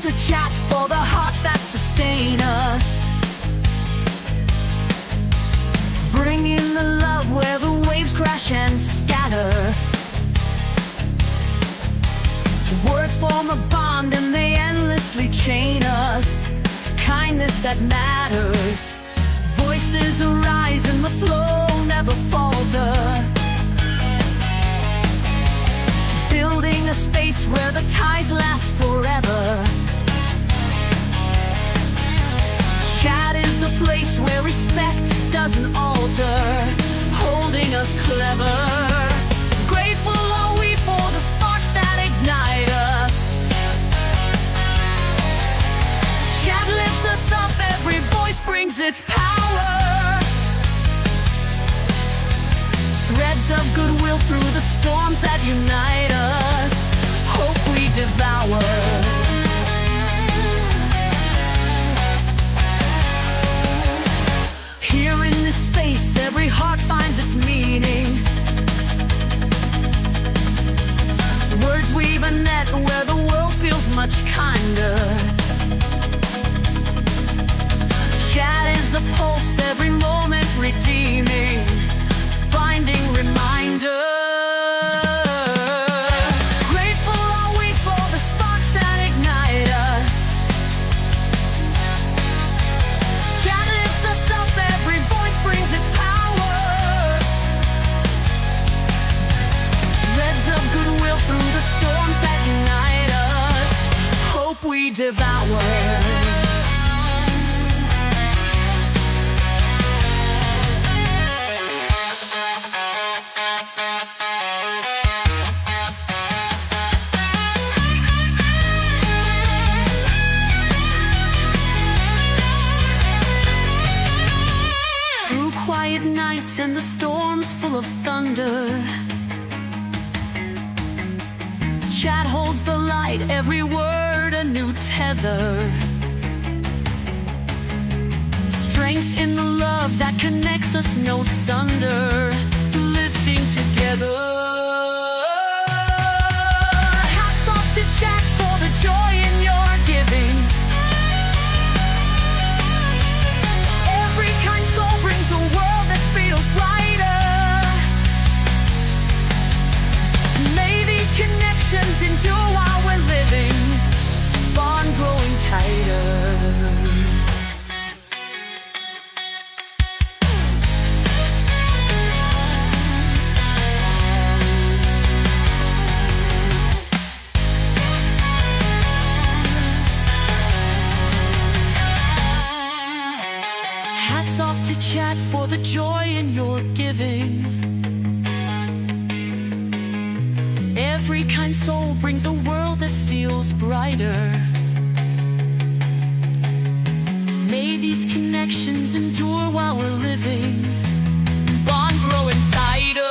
to chat for the hearts that sustain us. Bringing the love where the waves crash and scatter. Words form a bond and they endlessly chain us. Kindness that matters. Voices arise and the flow never falter. Building a space where the ties last forever. Chat is the place where respect doesn't alter, holding us clever. Grateful are we for the sparks that ignite us. Chat lifts us up, every voice brings its power. Threads of goodwill through the storms that unite us. Hope we devour. Here in this space, every heart finds its meaning. Words weave a net where the world feels much kinder. Chat is the pulse, every moment redeeming, binding reminder. Grateful are we for the sparks that ignite us. Chat lifts us up, every voice brings its power. Threads of goodwill through the storms that unite us. Hope we devour. Quiet nights and the storms full of thunder. Chat holds the light, every word a new tether. Strength in the love that connects us, no sunder, lifting together. Hats off to Chat for the joy in your giving. Every kind soul brings a world that feels brighter. May these connections endure while we're living, bond growing tighter. Hats off to Chat for the joy in your giving. Every kind soul brings a world that feels brighter. May these connections endure while we're living, bond growing tighter.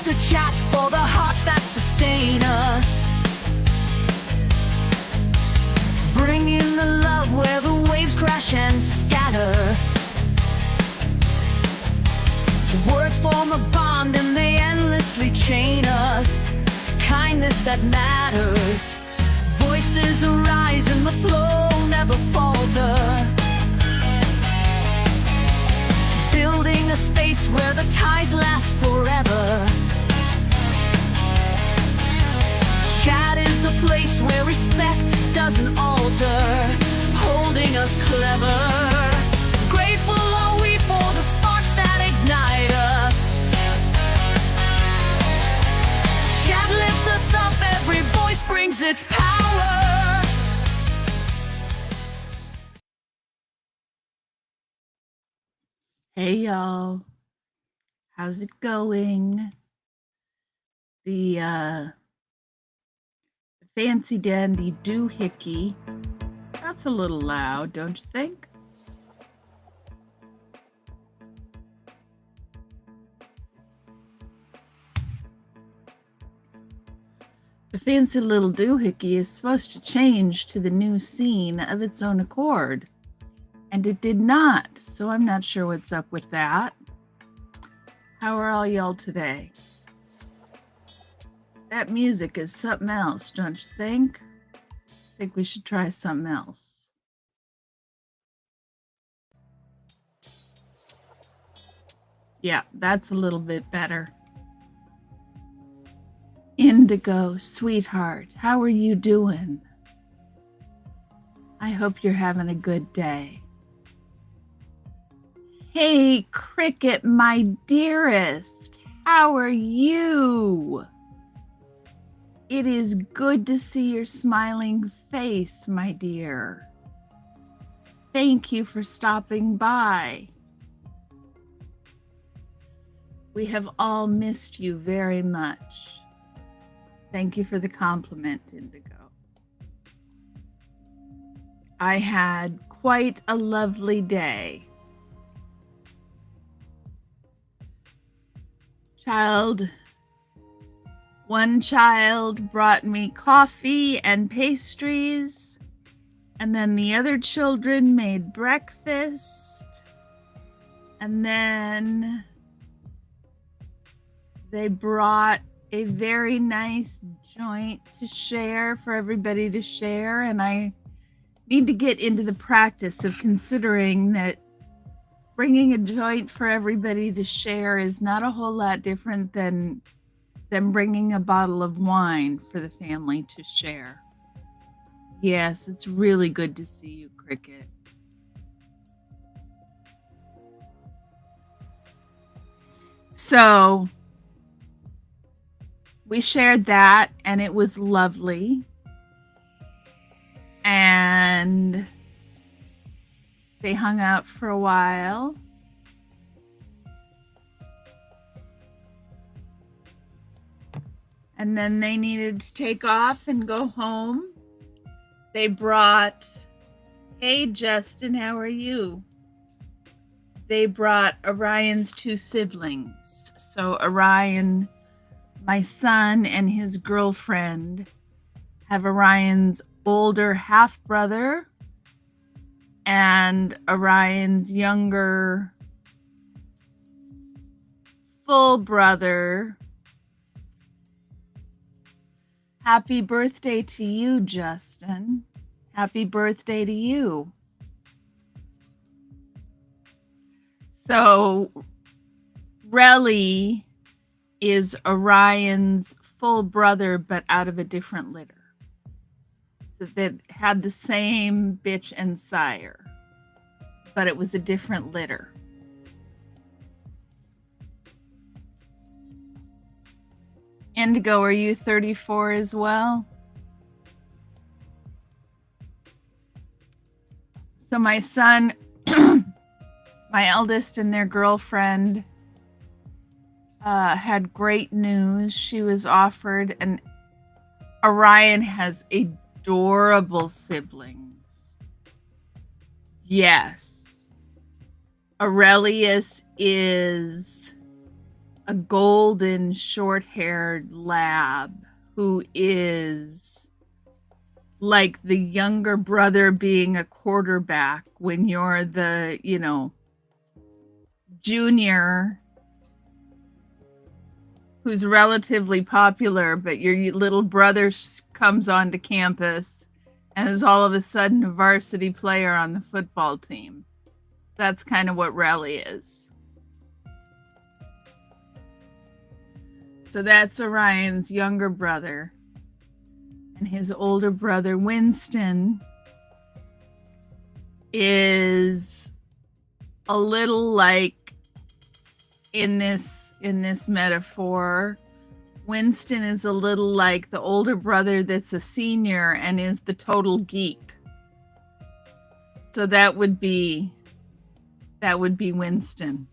To Chat for the hearts that sustain us. Bringing the love where the waves crash and scatter. Words form a bond and they endlessly chain us. Kindness that matters. Voices arise and the flow never falter. Building a space where the ties last forever. Chat is the place where respect doesn't alter, holding us clever. Grateful are we for the sparks that ignite us. Chat lifts us up, every voice brings its power. Hey y'all, how's it going? The fancy dandy doohickey. That's a little loud, don't you think? The fancy little doohickey is supposed to change to the new scene of its own accord, and it did not, so I'm not sure what's up with that. How are all y'all today? That music is something else, don't you think? I think we should try something else. Yeah, that's a little bit better. Indigo, sweetheart, how are you doing? I hope you're having a good day. Hey, Cricket, my dearest, how are you? It is good to see your smiling face, my dear. Thank you for stopping by. We have all missed you very much. Thank you for the compliment, Indigo. I had quite a lovely day. One child brought me coffee and pastries, and then the other children made breakfast, and then they brought a very nice joint to share for everybody to share, and I need to get into the practice of considering that bringing a joint for everybody to share is not a whole lot different than bringing a bottle of wine for the family to share. Yes, it's really good to see you, Cricket. So we shared that, and it was lovely. And they hung out for a while. And then they needed to take off and go home. They brought, hey, Justin, how are you? They brought Orion's two siblings. So Orion, my son, and his girlfriend have Orion's older half-brother and Orion's younger full brother. Happy birthday to you, Justin. Happy birthday to you. So Relly is Orion's full brother, but out of a different litter. So that had the same bitch and sire, but it was a different litter. Indigo, are you 34 as well? So my son, my eldest, and their girlfriend had great news. She was offered, and Orion has adorable siblings. Yes. Aurelius is a golden short-haired lab who is like the younger brother being a quarterback when you're the, junior who's relatively popular, but your little brother comes onto campus and is all of a sudden a varsity player on the football team. That's kind of what Relly is. So that's Orion's younger brother. And his older brother, Winston, is a little like in this metaphor, Winston is a little like the older brother that's a senior and is the total geek. So that would be Winston.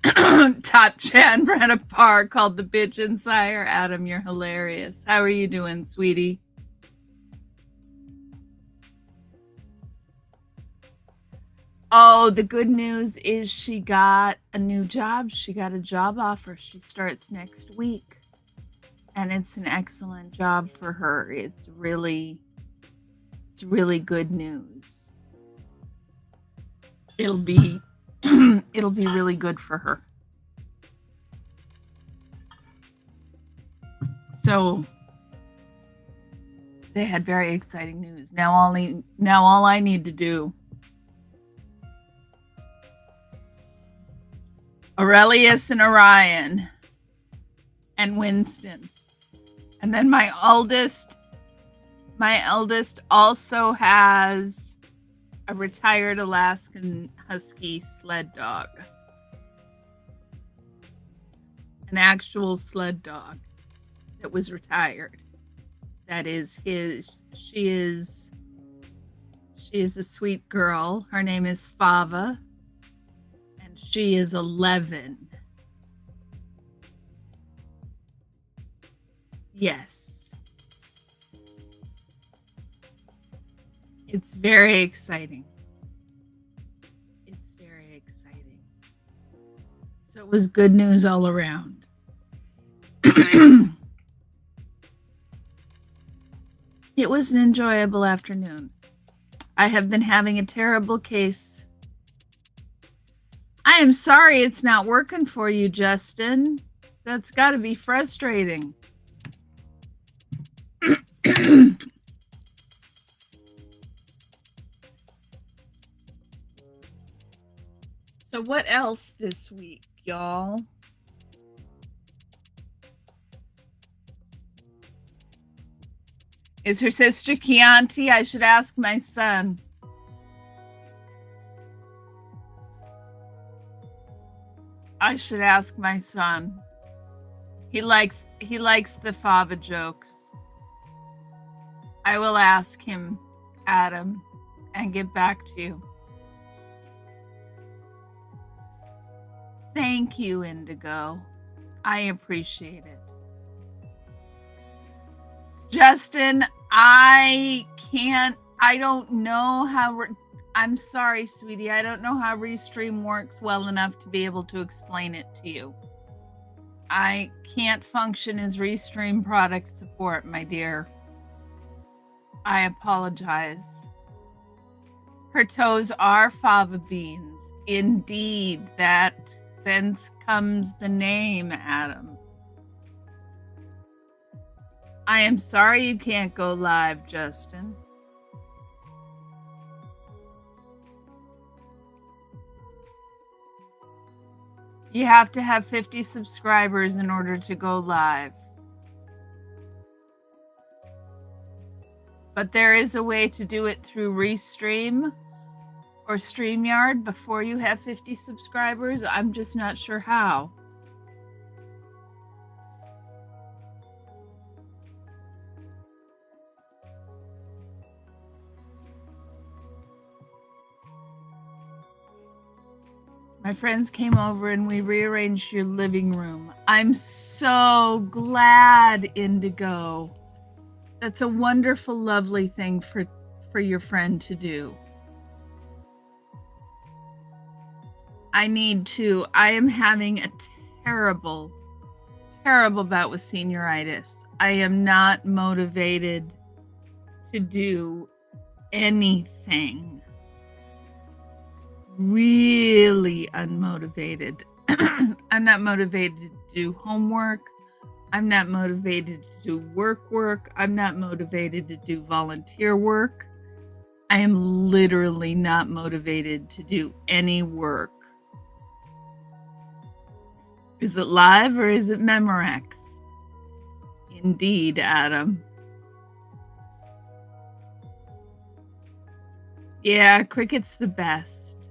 Top Chan ran a bar called the Pigeon Sire. Adam, you're hilarious. How are you doing, sweetie? Oh, the good news is she got a new job. She got a job offer. She starts next week. And it's an excellent job for her. It's really good news. It'll be really good for her. So they had very exciting news. Now all I need to do, Aurelius and Orion and Winston. And then my eldest also has a retired Alaskan Husky sled dog. An actual sled dog that was retired. That is his. She is a sweet girl. Her name is Fava. And she is 11. Yes. It's very exciting. It's very exciting. So it was good news all around. It was an enjoyable afternoon. I have been having a terrible case. I am sorry it's not working for you, Justin. That's got to be frustrating. So what else this week, y'all? Is her sister Chianti? I should ask my son. I should ask my son. He likes the Fava jokes. I will ask him, Adam, and get back to you. Thank you, Indigo. I appreciate it. Justin, I don't know how, I'm sorry, sweetie. I don't know how Restream works well enough to be able to explain it to you. I can't function as Restream product support, my dear. I apologize. Her toes are fava beans. Indeed, thence comes the name, Adam. I am sorry you can't go live, Justin. You have to have 50 subscribers in order to go live. But there is a way to do it through Restream or StreamYard before you have 50 subscribers. I'm just not sure how. My friends came over and we rearranged your living room. I'm so glad, Indigo. That's a wonderful, lovely thing for your friend to do. I am having a terrible bout with senioritis. I am not motivated to do anything. Really unmotivated. I'm not motivated to do homework. I'm not motivated to do work. I'm not motivated to do volunteer work. I am literally not motivated to do any work. Is it live or is it Memorex? Indeed, Adam. Yeah, Cricket's the best.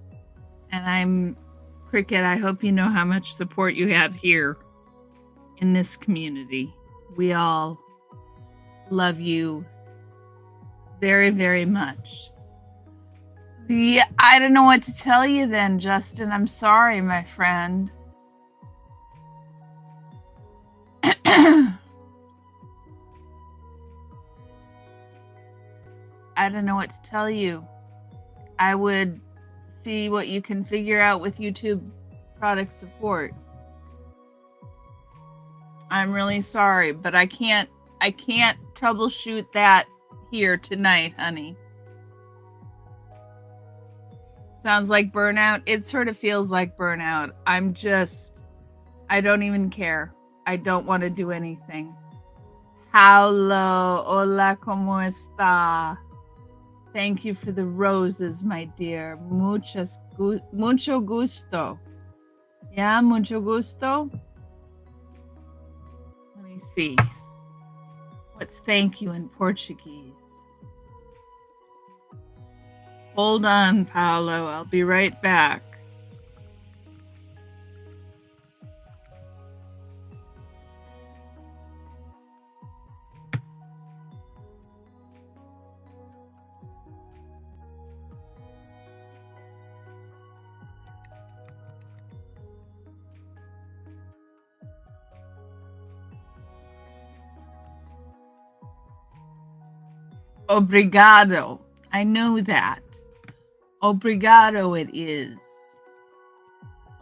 And Cricket, I hope you know how much support you have here in this community. We all love you very, very much. I don't know what to tell you then, Justin. I'm sorry, my friend. I don't know what to tell you. I would see what you can figure out with YouTube product support. I'm really sorry, but I can't troubleshoot that here tonight, honey. Sounds like burnout. It sort of feels like burnout. I don't even care. I don't want to do anything. Hello, hola, ¿cómo está? Thank you for the roses, my dear. Mucho gusto. Yeah, mucho gusto. Let me see. What's thank you in Portuguese? Hold on, Paolo. I'll be right back. Obrigado. I know that. Obrigado it is.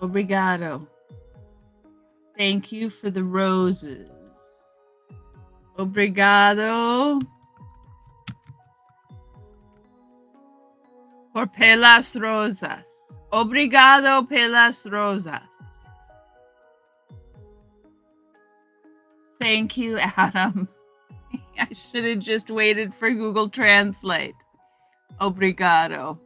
Obrigado. Thank you for the roses. Obrigado por pelas rosas. Obrigado pelas rosas. Thank you, Adam. I should have just waited for Google Translate. Obrigado.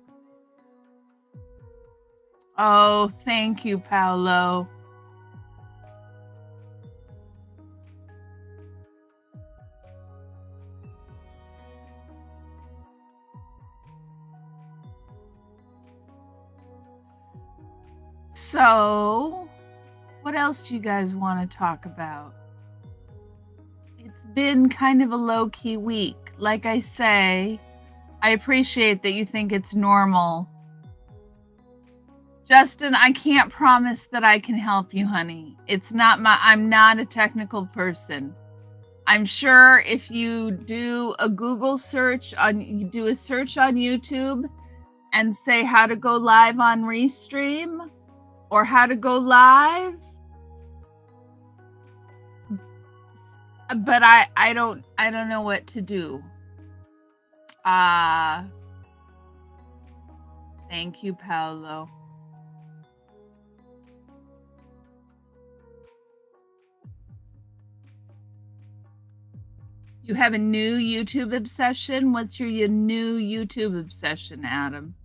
Oh, thank you, Paolo. So, what else do you guys want to talk about? It's been kind of a low-key week. Like I say, I appreciate that you think it's normal. Justin, I can't promise that I can help you, honey. I'm not a technical person. I'm sure if you do a Google search you do a search on YouTube and say how to go live on Restream or how to go live, but I don't know what to do. Thank you, Paolo. You have a new YouTube obsession? What's your new YouTube obsession, Adam?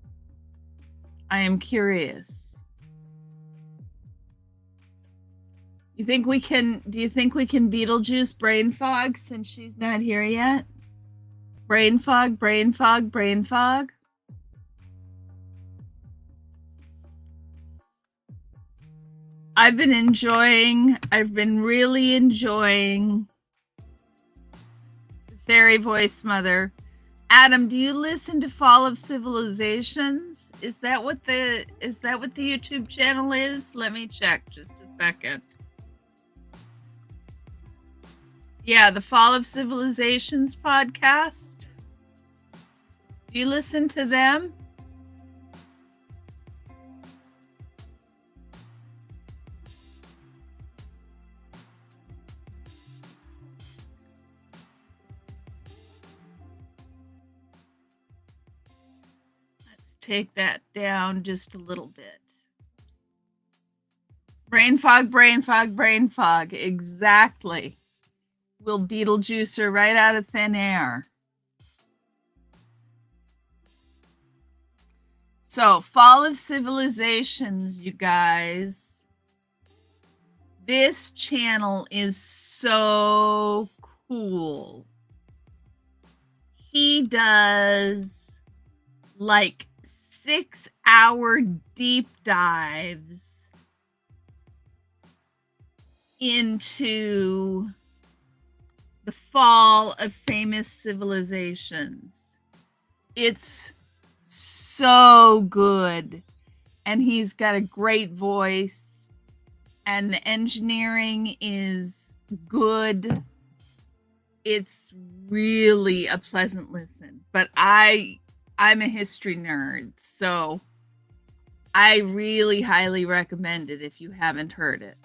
I am curious. Do you think we can Beetlejuice brain fog since she's not here yet? Brain fog, brain fog, brain fog. I've been really enjoying Fairy Voice Mother. Adam, do you listen to Fall of Civilizations? Is that what the YouTube channel is? Let me check just a second. Yeah, the Fall of Civilizations podcast. Do you listen to them? Take that down just a little bit. Brain fog, brain fog, brain fog. Exactly. We'll Beetlejuice her right out of thin air. So, Fall of Civilizations, you guys. This channel is so cool. He does like 6-hour deep dives into the fall of famous civilizations. It's so good. And he's got a great voice. And the engineering is good. It's really a pleasant listen. But I'm a history nerd, so I really highly recommend it if you haven't heard it.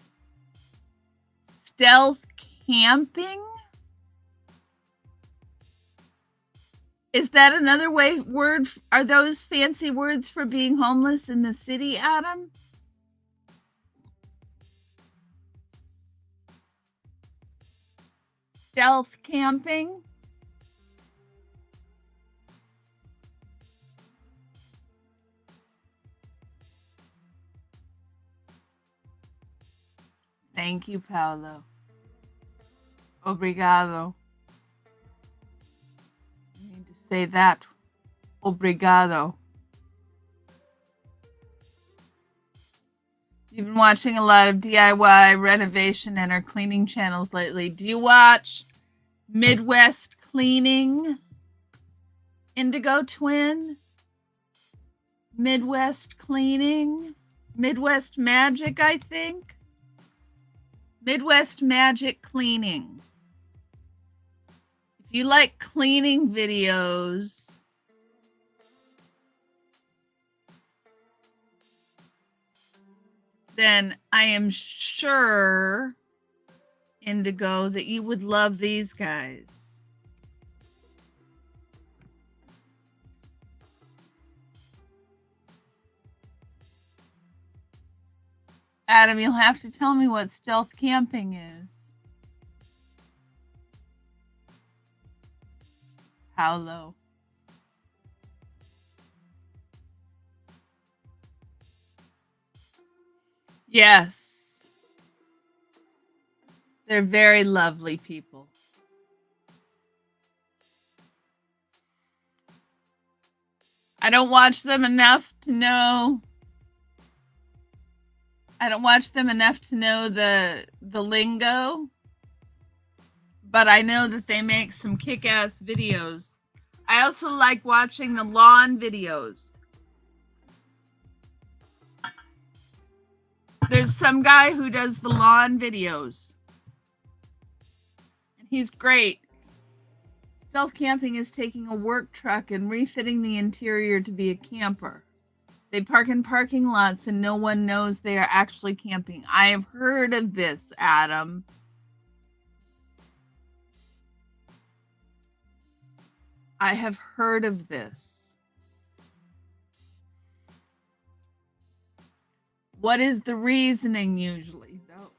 Stealth camping? Is that another word? Are those fancy words for being homeless in the city, Adam? Stealth camping? Thank you, Paolo. Obrigado. I need to say that. Obrigado. You've been watching a lot of DIY renovation and or cleaning channels lately. Do you watch Midwest Cleaning? Indigo Twin? Midwest Cleaning? Midwest Magic, I think? Midwest Magic Cleaning. If you like cleaning videos, then I am sure, Indigo, that you would love these guys. Adam, you'll have to tell me what stealth camping is. Paolo. Yes. They're very lovely people. I don't watch them enough to know. I don't watch them enough to know the lingo, but I know that they make some kick-ass videos. I also like watching the lawn videos. There's some guy who does the lawn videos, and he's great. Stealth camping is taking a work truck and refitting the interior to be a camper. They park in parking lots and no one knows they are actually camping. I have heard of this, Adam. I have heard of this. What is the reasoning usually, though?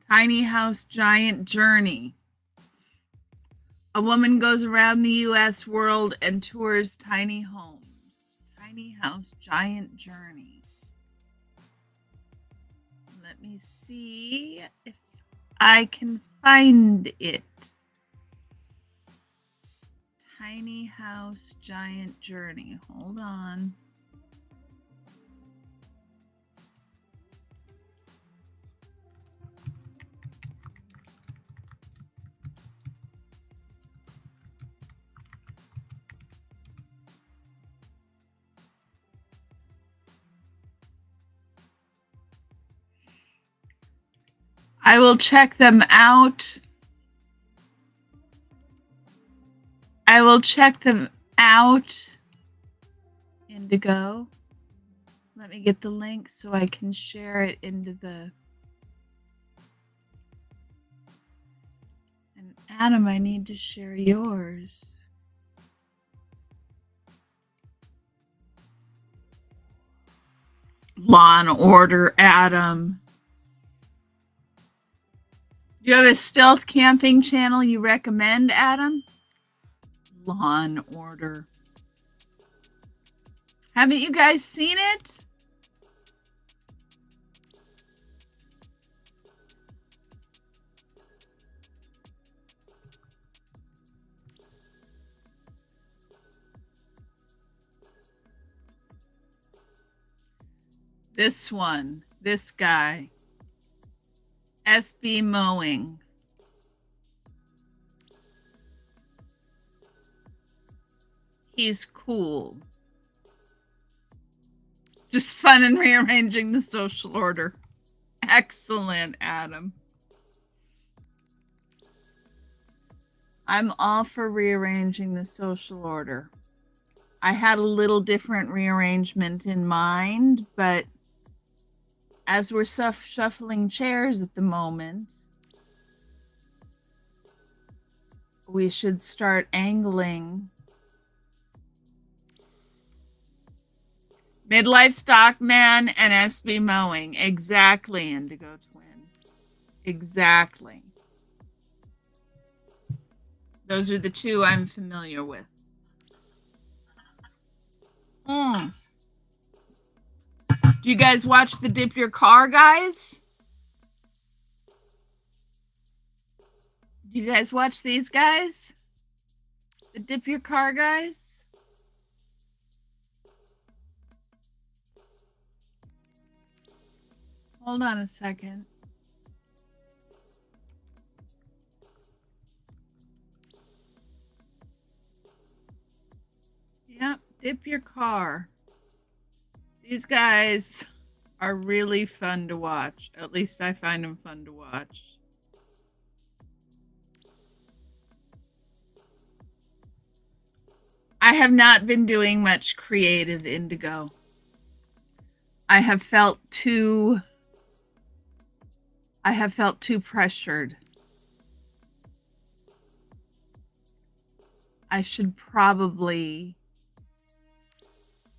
Tiny House Giant Journey. A woman goes around the U.S. world and tours tiny homes. Tiny House Giant Journey. Let me see if I can find it. Tiny House Giant Journey. Hold on. I will check them out. I will check them out. Indigo. Let me get the link so I can share it into the... And Adam, I need to share yours. Law and Order, Adam. Do you have a stealth camping channel you recommend, Adam? Law and Order. Haven't you guys seen it? This one, this guy. SB Mowing. He's cool. Just fun and rearranging the social order. Excellent, Adam. I'm all for rearranging the social order. I had a little different rearrangement in mind, but as we're shuffling chairs at the moment, we should start angling. Midlife Stockman and SB Mowing. Exactly, Indigo Twin. Exactly. Those are the two I'm familiar with. Do you guys watch the Dip Your Car guys? Do you guys watch these guys? The Dip Your Car guys? Hold on a second. Yep, Dip Your Car. These guys are really fun to watch. At least I find them fun to watch. I have not been doing much creative, Indigo. I have felt too pressured. I should probably,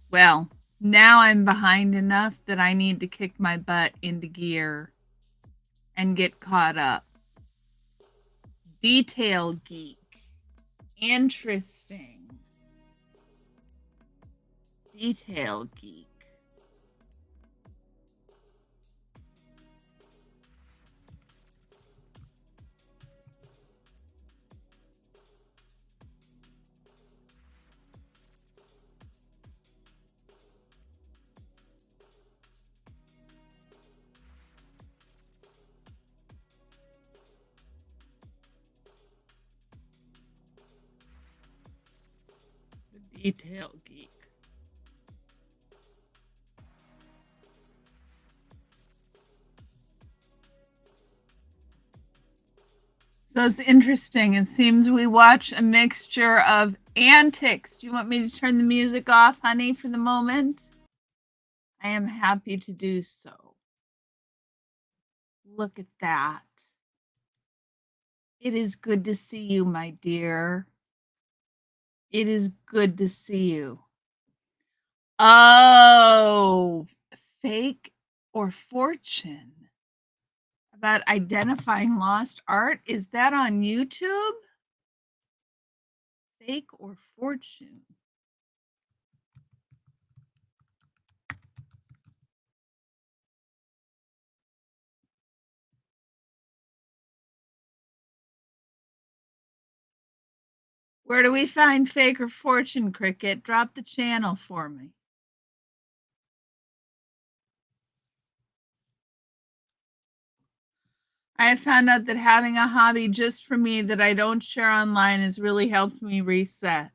well, now I'm behind enough that I need to kick my butt into gear and get caught up. Detail geek. Interesting. Detail geek. Detail geek. So it's interesting. It seems we watch a mixture of antics. Do you want me to turn the music off, honey, for the moment? I am happy to do so. Look at that. It is good to see you, my dear. It is good to see you. Oh, Fake or Fortune about identifying lost art. Is that on YouTube? Fake or Fortune? Where do we find Fake or Fortune, Cricket? Drop the channel for me. I have found out that having a hobby just for me that I don't share online has really helped me reset.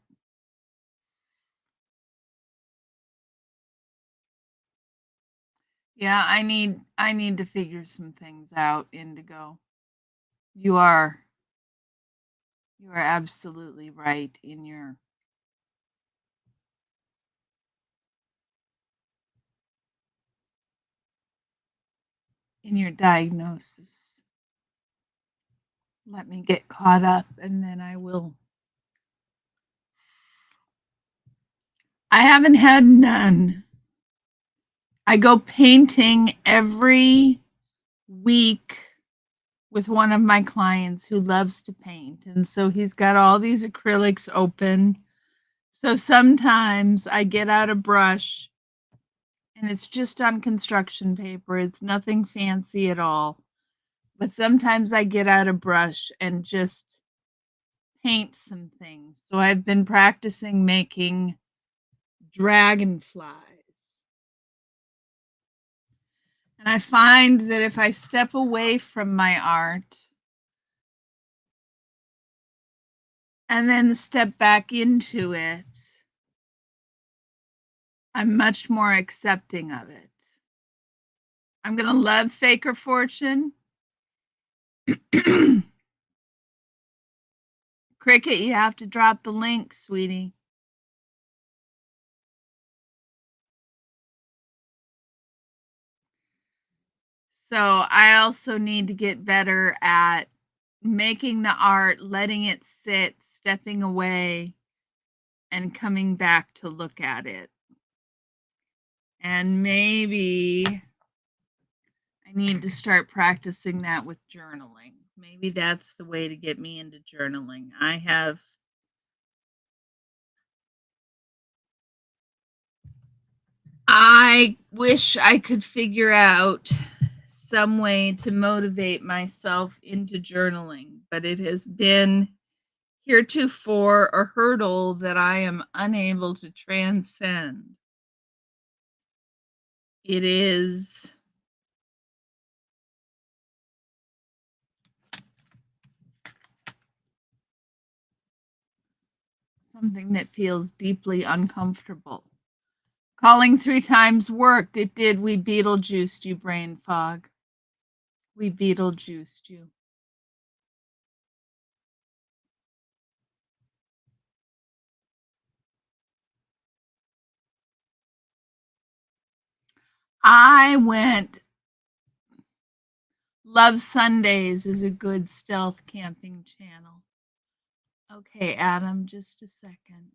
Yeah, I need to figure some things out, Indigo. You are absolutely right in your diagnosis. Let me get caught up and then I will. I haven't had none. I go painting every week with one of my clients who loves to paint. And so he's got all these acrylics open. So sometimes I get out a brush and it's just on construction paper. It's nothing fancy at all. But sometimes I get out a brush and just paint some things. So I've been practicing making dragonflies. And I find that if I step away from my art and then step back into it, I'm much more accepting of it. I'm going to love Faker Fortune. Cricket, you have to drop the link, sweetie. So I also need to get better at making the art, letting it sit, stepping away, and coming back to look at it. And maybe I need to start practicing that with journaling. Maybe that's the way to get me into journaling. I wish I could figure out some way to motivate myself into journaling, but it has been heretofore a hurdle that I am unable to transcend. It is something that feels deeply uncomfortable. Calling 3 times worked. It did. We Beetlejuiced you, brain fog. We Beetlejuiced you. I went. Love Sundays is a good stealth camping channel. Okay, Adam, just a second.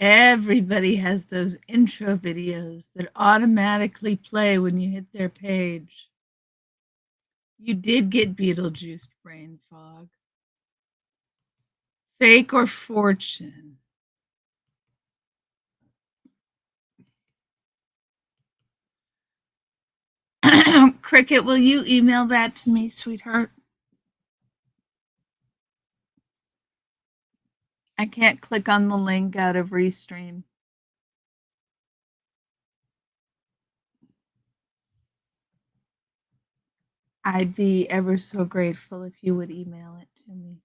Everybody has those intro videos that automatically play when you hit their page. You did get Beetlejuiced, brain fog. Fake or fortune? Cricket, will you email that to me, sweetheart? I can't click on the link out of Restream. I'd be ever so grateful if you would email it to me.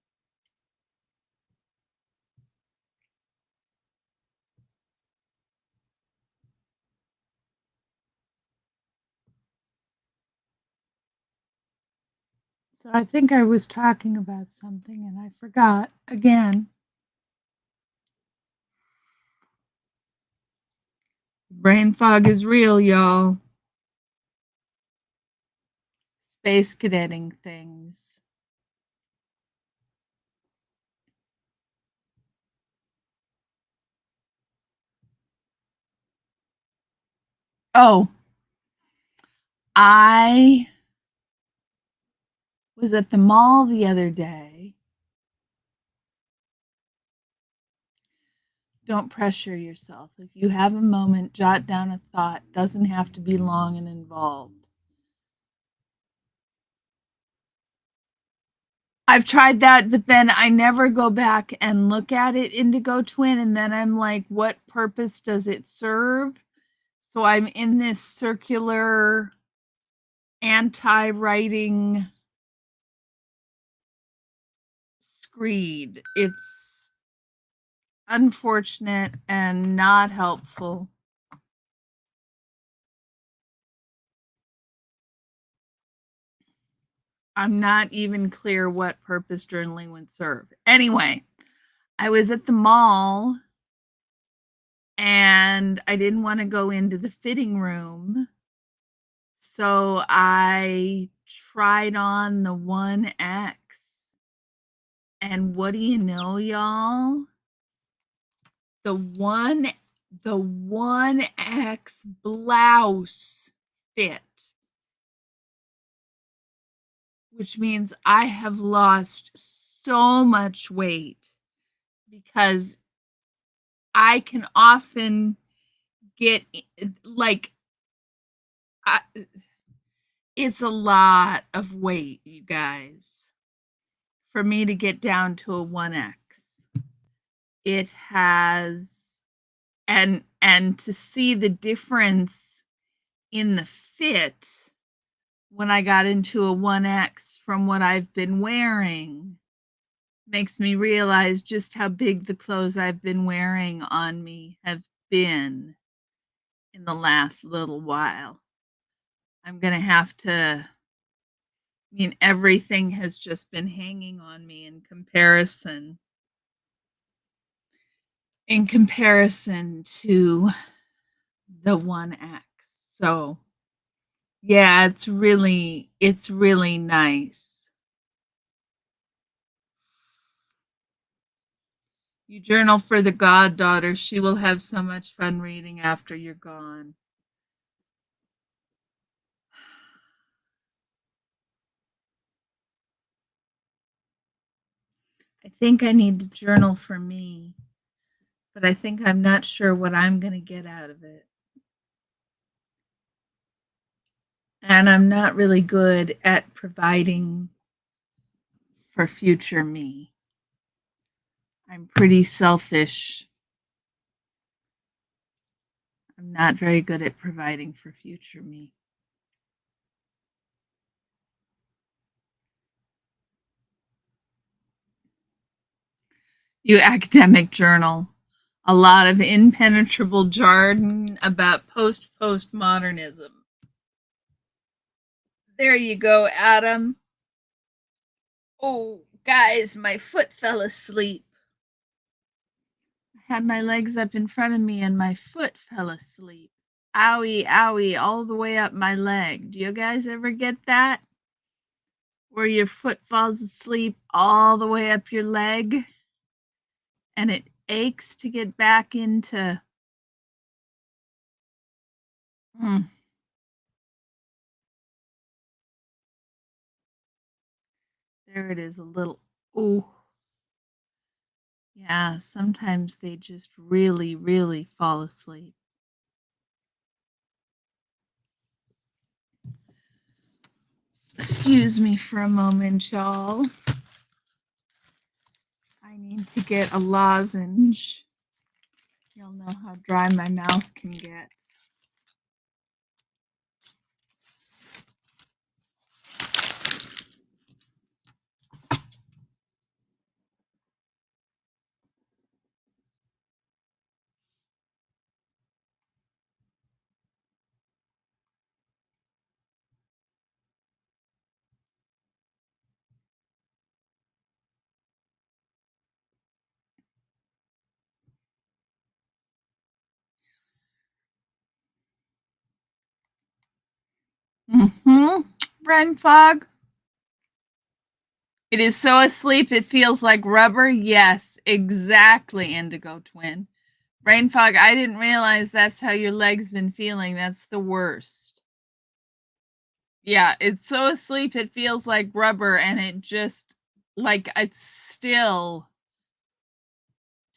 So I think I was talking about something and I forgot again. Brain fog is real, y'all. Space cadetting things. Oh, I was at the mall the other day. Don't pressure yourself. If you have a moment, jot down a thought. Doesn't have to be long and involved. I've tried that, but then I never go back and look at it, Indigo Twin, and then I'm like, what purpose does it serve? So I'm in this circular anti-writing screed. It's unfortunate and not helpful. I'm not even clear what purpose journaling would serve. Anyway, I was at the mall and I didn't want to go into the fitting room. So I tried on the 1X. And what do you know, y'all? The 1X blouse fit. Which means I have lost so much weight because I can often get like it's a lot of weight, you guys, for me to get down to a 1X. It has and to see the difference in the fit when I got into a 1X from what I've been wearing makes me realize just how big the clothes I've been wearing on me have been in the last little while. I'm gonna have to everything has just been hanging on me in comparison to the 1X. So, yeah, it's really nice. You journal for the goddaughter. She will have so much fun reading after you're gone. I think I need to journal for me, but I think I'm not sure what I'm going to get out of it. And I'm not really good at providing for future me. I'm pretty selfish. I'm not very good at providing for future me. You academic journal. A lot of impenetrable jargon about postmodernism. There you go, Adam. Oh, guys, my foot fell asleep. I had my legs up in front of me and my foot fell asleep. Owie, owie, all the way up my leg. Do you guys ever get that? Where your foot falls asleep all the way up your leg and it aches to get back into. Mm. There it is, a little. Ooh. Yeah, sometimes they just really, really fall asleep. Excuse me for a moment, y'all. I need to get a lozenge. Y'all know how dry my mouth can get. Brain fog. It is so asleep it feels like rubber. Yes, exactly, Indigo Twin. Brain fog, I didn't realize that's how your leg's been feeling. That's the worst. Yeah, it's so asleep it feels like rubber and it just like it's still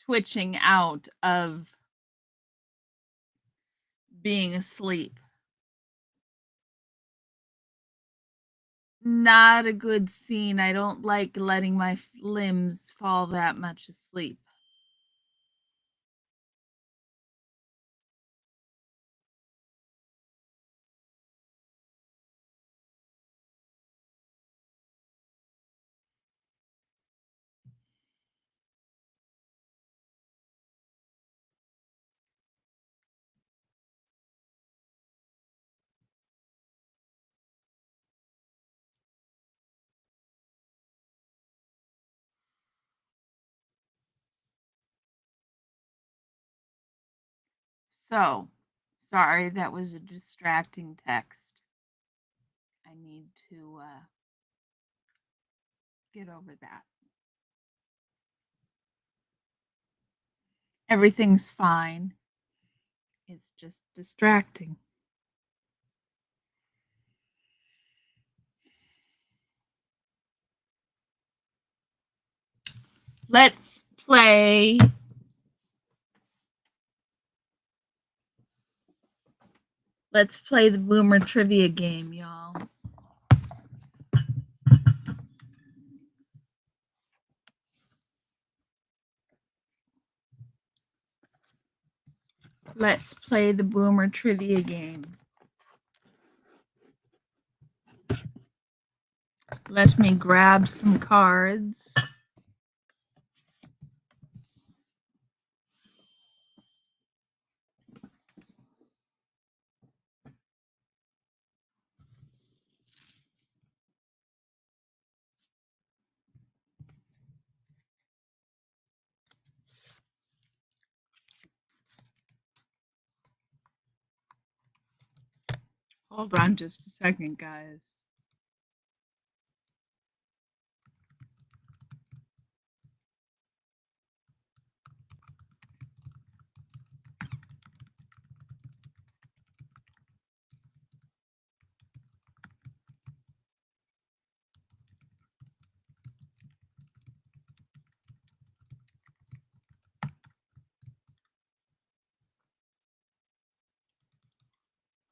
twitching out of being asleep. Not a good scene. I don't like letting my limbs fall that much asleep. So, sorry, that was a distracting text. I need to get over that. Everything's fine. It's just distracting. Let's play. Let's play the Boomer Trivia game, y'all. Let's play the Boomer Trivia game. Let me grab some cards. Hold on just a second, guys.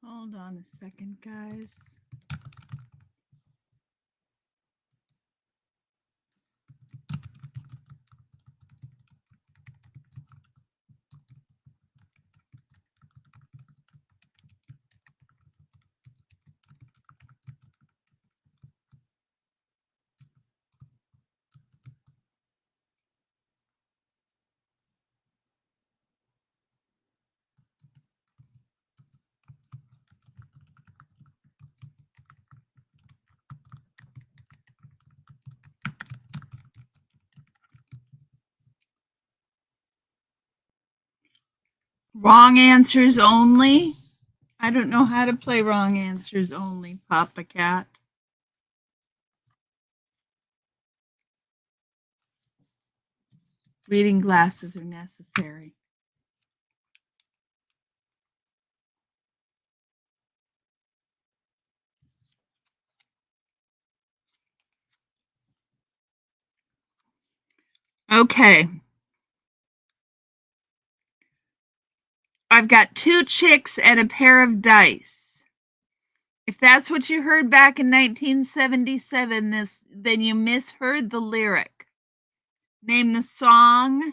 Hold on a second, guys. Wrong answers only. I don't know how to play wrong answers only, Papa Cat. Reading glasses are necessary. Okay. I've got 2 chicks and a pair of dice. If that's what you heard back in 1977, then you misheard the lyric. Name the song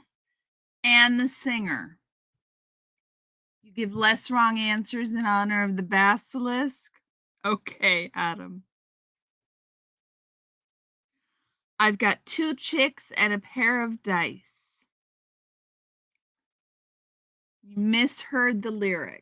and the singer. You give less wrong answers in honor of the basilisk. Okay, Adam. I've got 2 chicks and a pair of dice. You misheard the lyrics.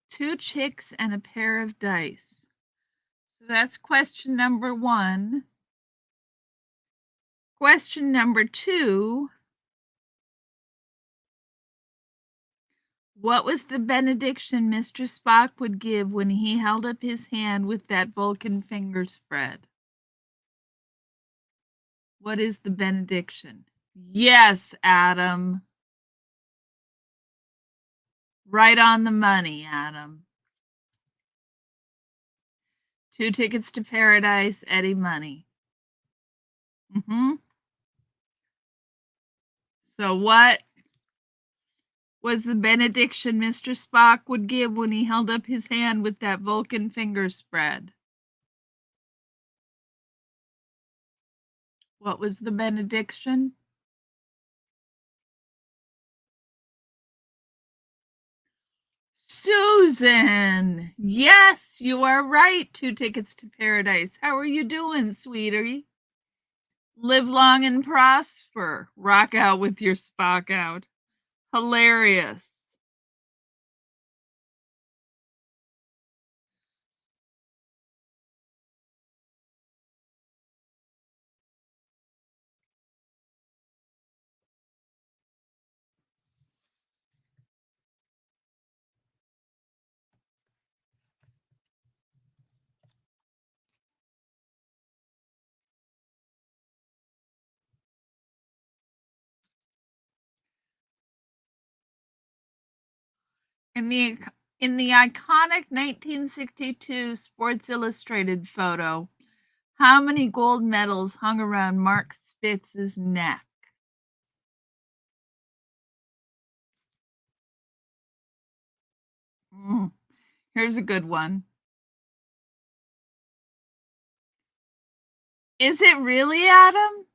Two chicks and a pair of dice. So that's question number 1. Question number 2. What was the benediction Mr. Spock would give when he held up his hand with that Vulcan finger spread? What is the benediction? Yes, Adam. Right on the money, Adam. 2 tickets to paradise, Eddie Money. So what was the benediction Mr. Spock would give when he held up his hand with that Vulcan finger spread? What was the benediction? Susan! Yes, you are right. 2 tickets to paradise. How are you doing, sweetie? Live long and prosper. Rock out with your Spock out. Hilarious. In the In the iconic 1962 Sports Illustrated photo, how many gold medals hung around Mark Spitz's neck? Mm, here's a good one. Is it really, Adam?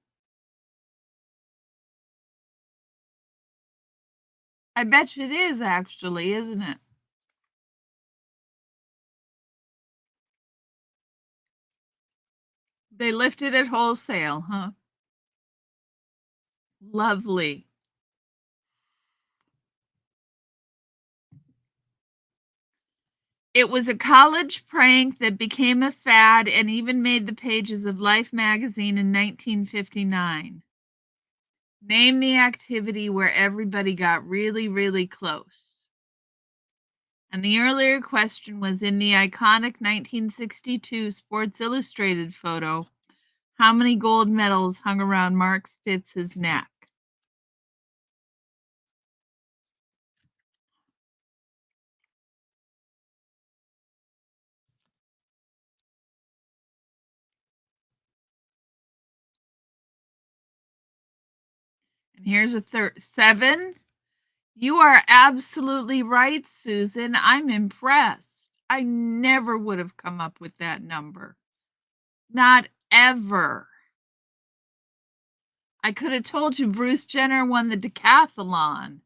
I bet you it is, actually, isn't it? They lifted it wholesale, huh? Lovely. It was a college prank that became a fad and even made the pages of Life magazine in 1959. Name the activity where everybody got really, really close. And the earlier question was, in the iconic 1962 Sports Illustrated photo, how many gold medals hung around Mark Spitz's neck? And here's a third 7. You are absolutely right, Susan. I'm impressed. I never would have come up with that number. Not ever. I could have told you Bruce Jenner won the decathlon,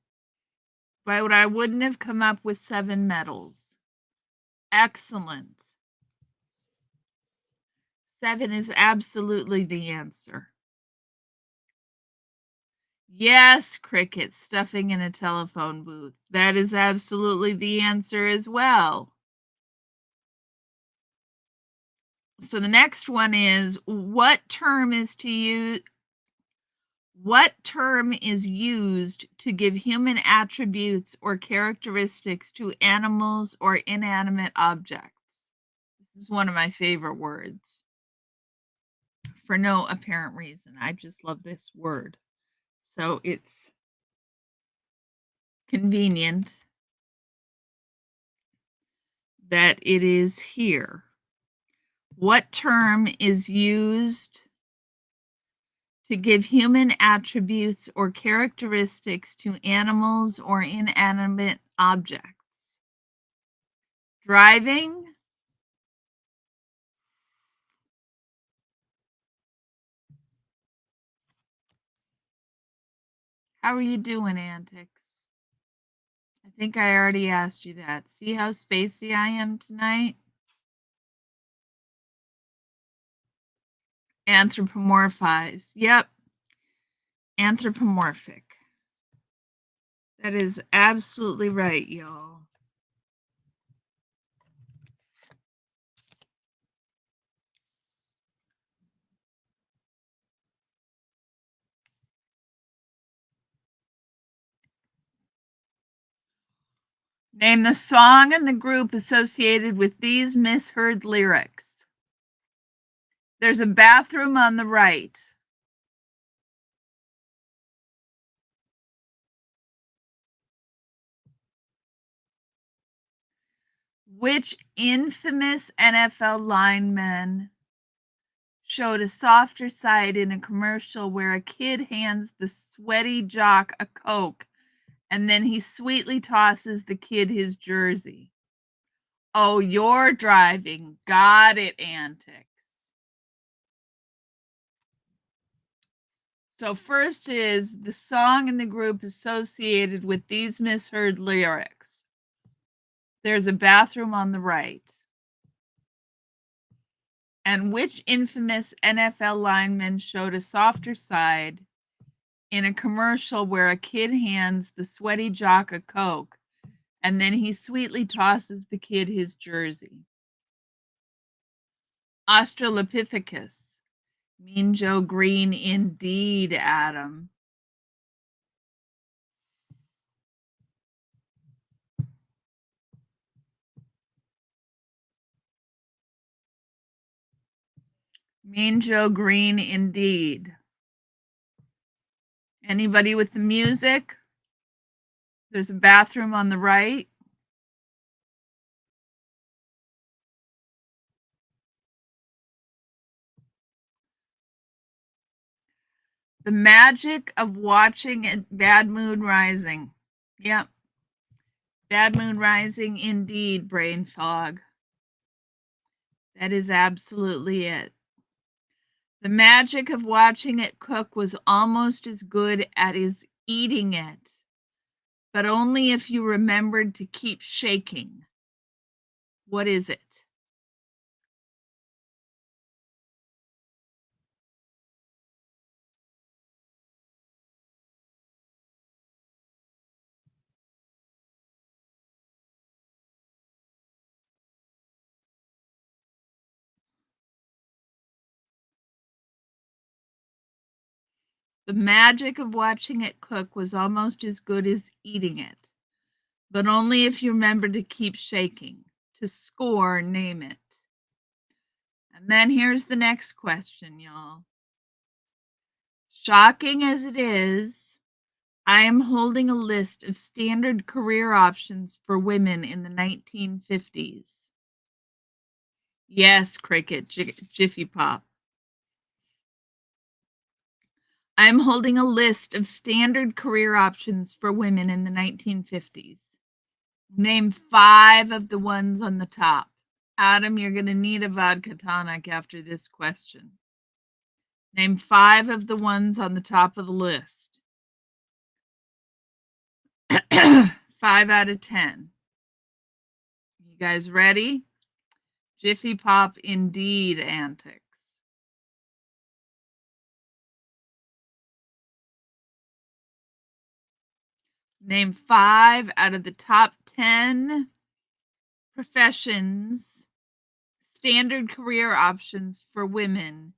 but I wouldn't have come up with 7 medals. Excellent. 7 is absolutely the answer. Yes, cricket, stuffing in a telephone booth. That is absolutely the answer as well. So the next one is, what term is used to give human attributes or characteristics to animals or inanimate objects? This is one of my favorite words for no apparent reason. I just love this word. So it's convenient that it is here. What term is used to give human attributes or characteristics to animals or inanimate objects? Driving, how are you doing, Antics? I think I already asked you that. See how spacey I am tonight? Anthropomorphize. Yep. Anthropomorphic. That is absolutely right, y'all. Name the song and the group associated with these misheard lyrics. There's a bathroom on the right. Which infamous NFL lineman showed a softer side in a commercial where a kid hands the sweaty jock a Coke and then he sweetly tosses the kid his jersey? Oh, you're driving. Got it, Antics. So first is the song and the group associated with these misheard lyrics. There's a bathroom on the right. And which infamous NFL lineman showed a softer side in a commercial where a kid hands the sweaty jock a Coke and then he sweetly tosses the kid his jersey? Australopithecus. Mean Joe Green indeed, Adam. Mean Joe Green indeed. Anybody with the music? There's a bathroom on the right. The magic of watching Bad Moon Rising. Yep. Bad Moon Rising, indeed, brain fog. That is absolutely it. The magic of watching it cook was almost as good as eating it, but only if you remembered to keep shaking. What is it? The magic of watching it cook was almost as good as eating it, but only if you remember to keep shaking. To score, name it. And then here's the next question, y'all. Shocking as it is, I am holding a list of standard career options for women in the 1950s. Yes, Cricket, Jiffy Pop. I'm holding a list of standard career options for women in the 1950s. Name 5 of the ones on the top. Adam, you're going to need a vodka tonic after this question. Name 5 of the ones on the top of the list. 5 out of 10. You guys ready? Jiffy Pop indeed antics. Name 5 out of the top 10 professions, standard career options for women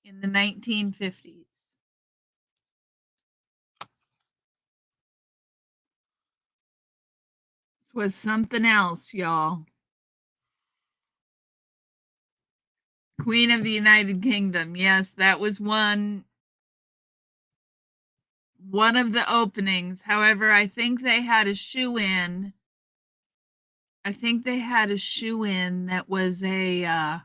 in the 1950s. This was something else, y'all. Queen of the United Kingdom. Yes, that was one of the openings. However, I think they had a shoe-in. That was a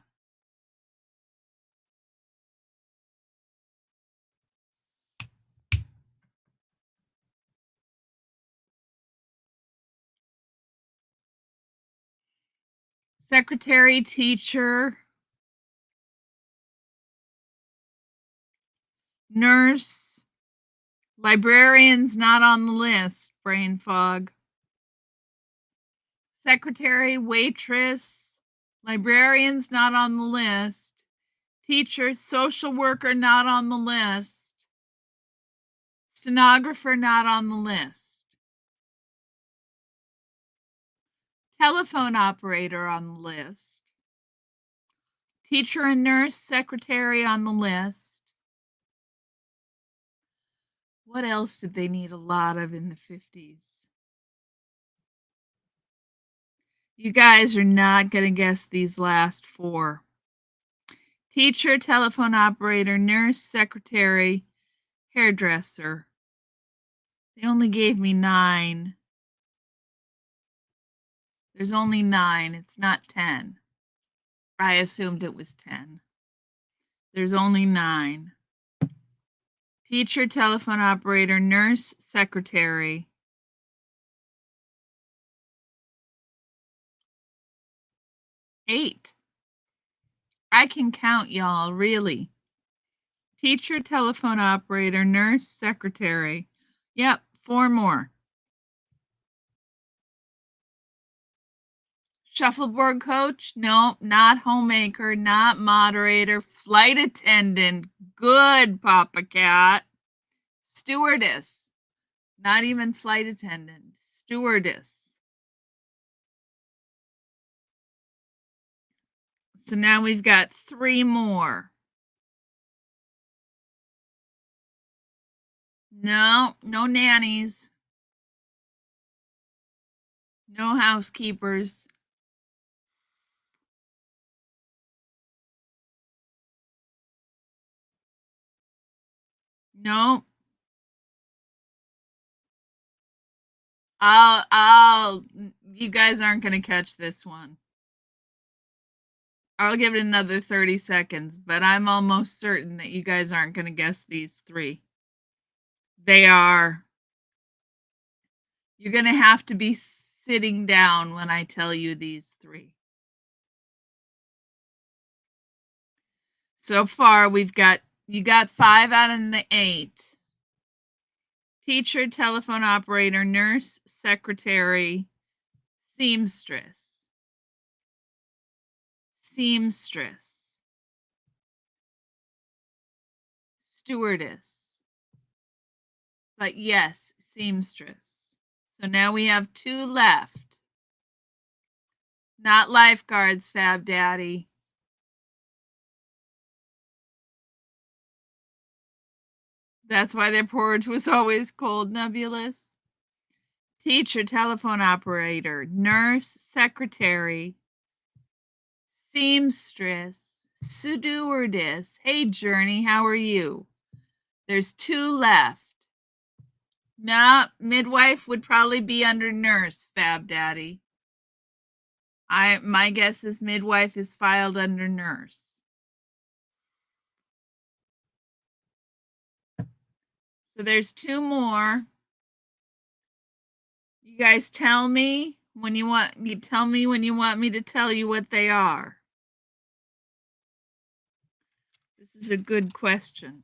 secretary, teacher, nurse, librarians not on the list, brain fog. Secretary, waitress, librarians not on the list, teacher, social worker not on the list, stenographer not on the list, telephone operator on the list, teacher and nurse, secretary on the list. What else did they need a lot of in the 50s? You guys are not going to guess these last 4. Teacher, telephone operator, nurse, secretary, hairdresser. They only gave me 9. There's only 9. It's not 10. I assumed it was 10. There's only 9. Teacher, telephone operator, nurse, secretary. 8. I can count, y'all, really. Teacher, telephone operator, nurse, secretary. Yep, 4 more. Shuffleboard coach? No, not homemaker, not moderator, flight attendant. Good, Papa Cat. Stewardess. Not even flight attendant. Stewardess. So now we've got 3 more. No, no nannies. No housekeepers. No. You guys aren't going to catch this one. I'll give it another 30 seconds, but I'm almost certain that you guys aren't going to guess these 3. They are. You're going to have to be sitting down when I tell you these three. So far, you got 5 out of the 8. Teacher, telephone operator, nurse, secretary, seamstress. Seamstress. Stewardess. But yes, seamstress. So now we have 2 left. Not lifeguards, Fab Daddy. That's why their porridge was always cold, Nebulous. Teacher, telephone operator, nurse, secretary, seamstress, stewardess. Hey, Journey, how are you? There's 2 left. Nah, midwife would probably be under nurse, Fab Daddy. My guess is midwife is filed under nurse. So there's 2 more. You guys tell me when you want me to tell you what they are. This is a good question.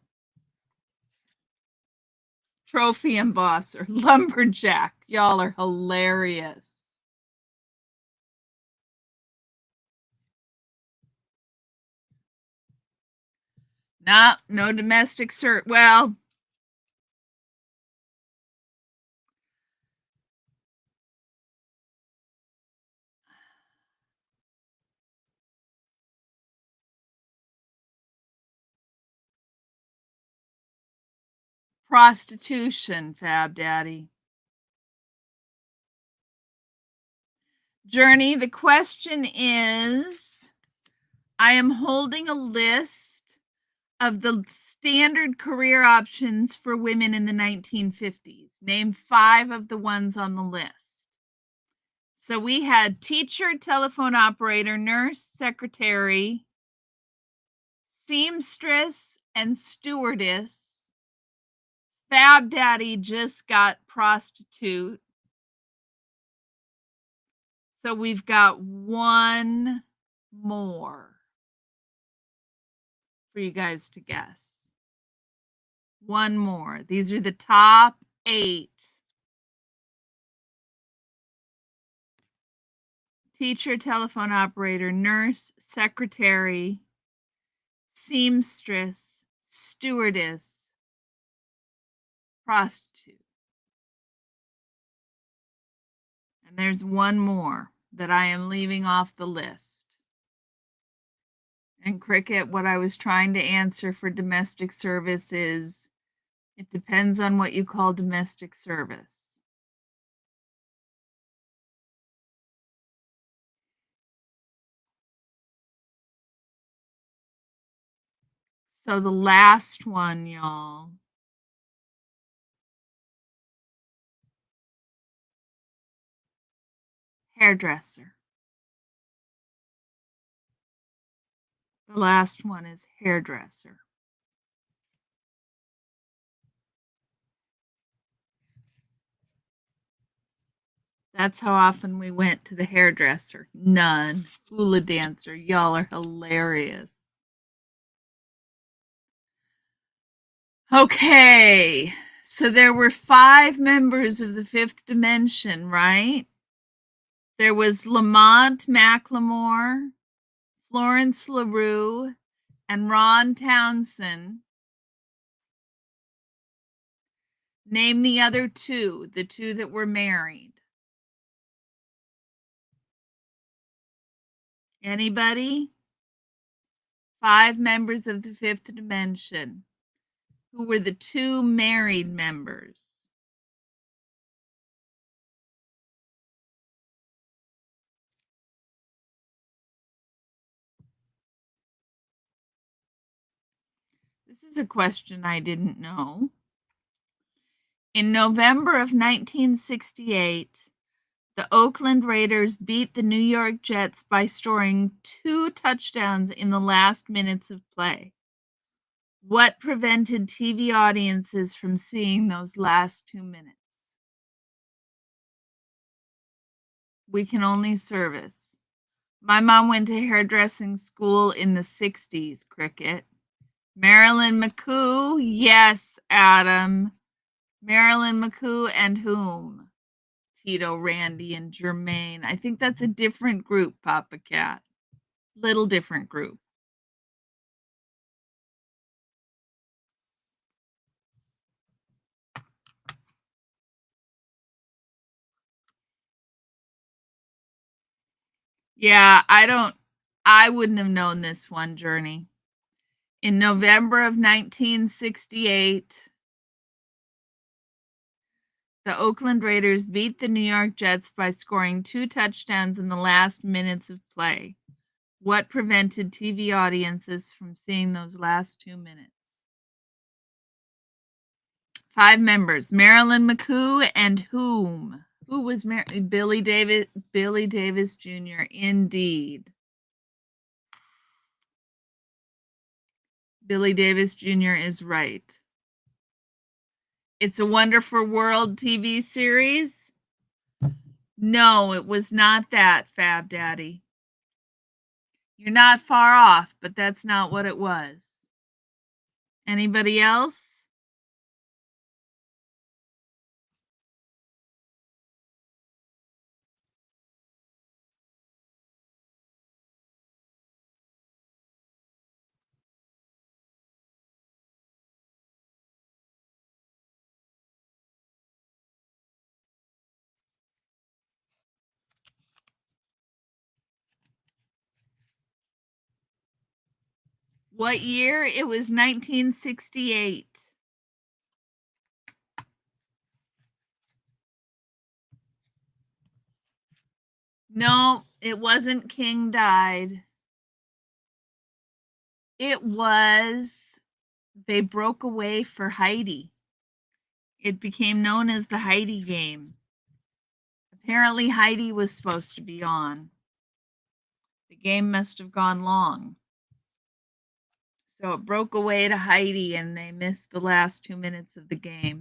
Trophy embosser, lumberjack. Y'all are hilarious. Nah, no domestic service. Well, prostitution, Fab Daddy. Journey, the question is, I am holding a list of the standard career options for women in the 1950s. Name 5 of the ones on the list. So we had teacher, telephone operator, nurse, secretary, seamstress, and stewardess. Fab Daddy just got prostitute. So we've got 1 more for you guys to guess. 1 more. These are the top 8. Teacher, telephone operator, nurse, secretary, seamstress, stewardess, prostitute. And there's 1 more that I am leaving off the list. And Cricket, what I was trying to answer for domestic service is, it depends on what you call domestic service. So the last one, y'all. Hairdresser. The last one is hairdresser. That's how often we went to the hairdresser. None. Hula dancer. Y'all are hilarious. Okay. So there were 5 members of the 5th dimension, right? There was Lamont McLemore, Florence LaRue, and Ron Townsend. Name the other 2, the 2 that were married. Anybody? 5 members of the 5th dimension. Who were the 2 married members? This is a question I didn't know. In November of 1968, the Oakland Raiders beat the New York Jets by scoring 2 touchdowns in the last minutes of play. What prevented TV audiences from seeing those last 2 minutes? We can only service. My mom went to hairdressing school in the 60s, Cricket. Marilyn McCoo, yes, Adam. Marilyn McCoo and whom? Tito, Randy, and Jermaine. I think that's a different group, Papa Cat. Little different group. Yeah, I wouldn't have known this one, Journey. In November of 1968, the Oakland Raiders beat the New York Jets by scoring 2 touchdowns in the last minutes of play. What prevented TV audiences from seeing those last 2 minutes? 5 members, Marilyn McCoo and whom? Who was Billy Davis Jr. Indeed. Billy Davis Jr. is right. It's a Wonderful World TV series? No, it was not that, Fab Daddy. You're not far off, but that's not what it was. Anybody else? What year? It was 1968. No, it wasn't King Died. It was they broke away for Heidi. It became known as the Heidi game. Apparently, Heidi was supposed to be on. The game must have gone long. So it broke away to Heidi, and they missed the last 2 minutes of the game.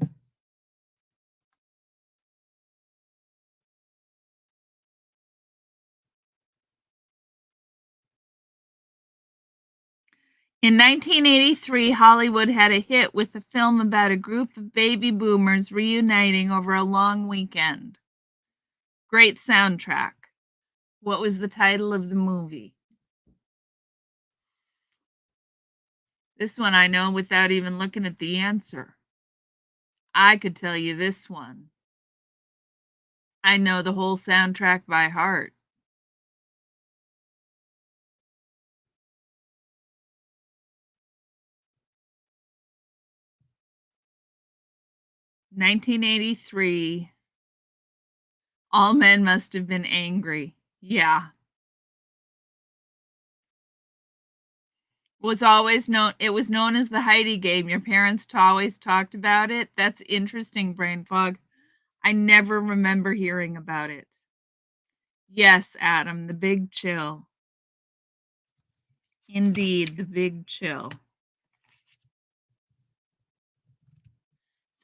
In 1983, Hollywood had a hit with a film about a group of baby boomers reuniting over a long weekend. Great soundtrack. What was the title of the movie? This one I know without even looking at the answer. I could tell you this one. I know the whole soundtrack by heart. "1983. All men must have been angry." Yeah. It was known as the Heidi game. Your parents always talked about it. That's interesting, brain fog. I never remember hearing about it. Yes, Adam, The Big Chill. Indeed, The Big Chill.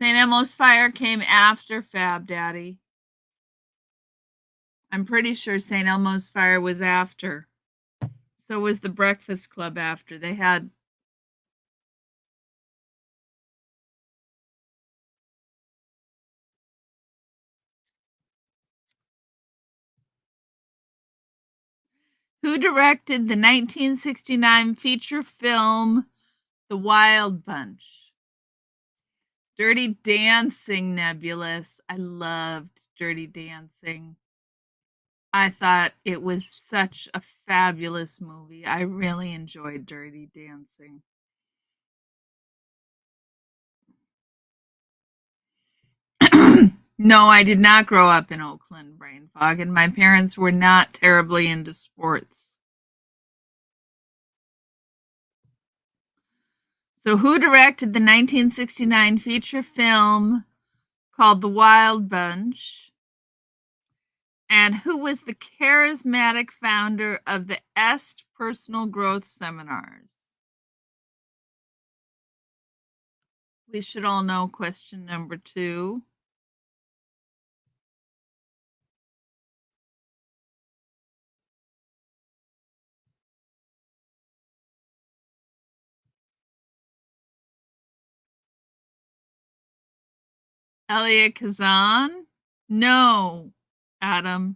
St. Elmo's Fire came after Fab Daddy. I'm pretty sure St. Elmo's Fire was after. So was The Breakfast Club after. They had Who directed the 1969 feature film The Wild Bunch? Dirty Dancing, Nebulous. I loved Dirty Dancing. I thought it was such a fabulous movie. I really enjoyed Dirty Dancing. No, I did not grow up in Oakland, brain fog, and my parents were not terribly into sports. So, who directed the 1969 feature film called The Wild Bunch? And who was the charismatic founder of the EST Personal Growth Seminars? We should all know question number 2. Elia Kazan? No, Adam.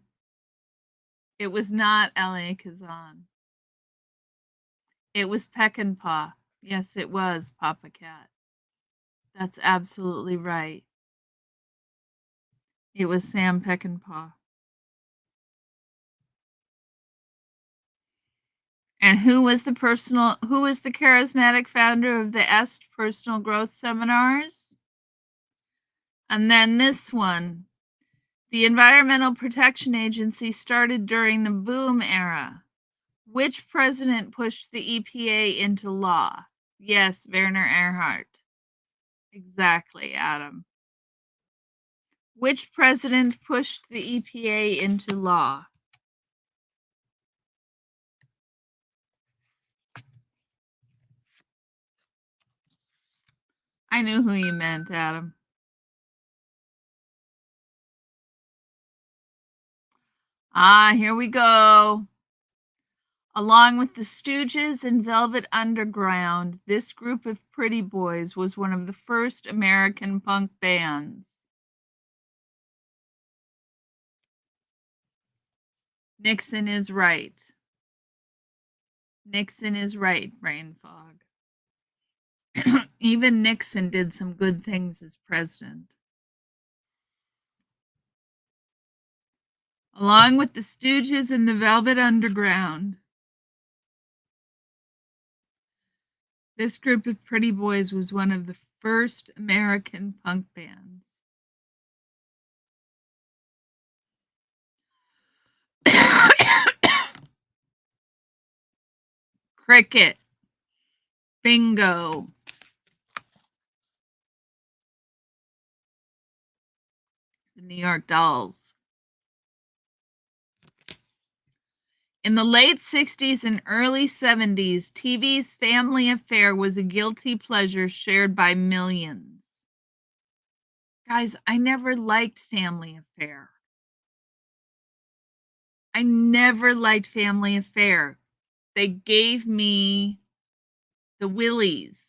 It was not Elia Kazan. It was Peckinpah. Yes, it was Papa Cat. That's absolutely right. It was Sam Peckinpah. And who was the charismatic founder of the EST personal growth seminars? And then this one. The Environmental Protection Agency started during the boom era. Which president pushed the EPA into law? Yes, Werner Erhard. Exactly, Adam. Which president pushed the EPA into law? I knew who you meant, Adam. Here we go. Along with the Stooges and Velvet Underground, this group of pretty boys was one of the first American punk bands. Nixon is right. Nixon is right, brain fog. Even Nixon did some good things as president. Along with the Stooges and the Velvet Underground, this group of pretty boys was one of the first American punk bands. Cricket. Bingo. The New York Dolls. In the late 60s and early 70s, TV's Family Affair was a guilty pleasure shared by millions. Guys, I never liked Family Affair. I never liked Family Affair. They gave me the willies.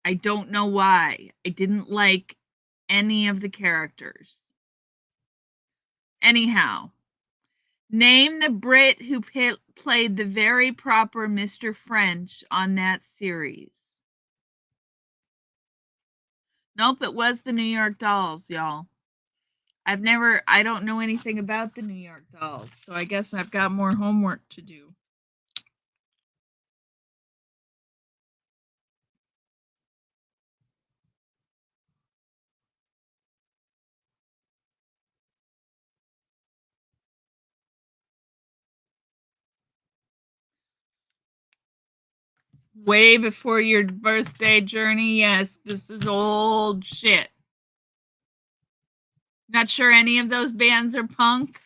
I don't know why. I didn't like any of the characters. Anyhow, name the Brit who played the very proper Mr. French on that series. Nope, it was the New York Dolls, y'all. I don't know anything about the New York Dolls, so I guess I've got more homework to do. Way before your birthday, Journey. Yes, this is old shit. Not sure any of those bands are punk.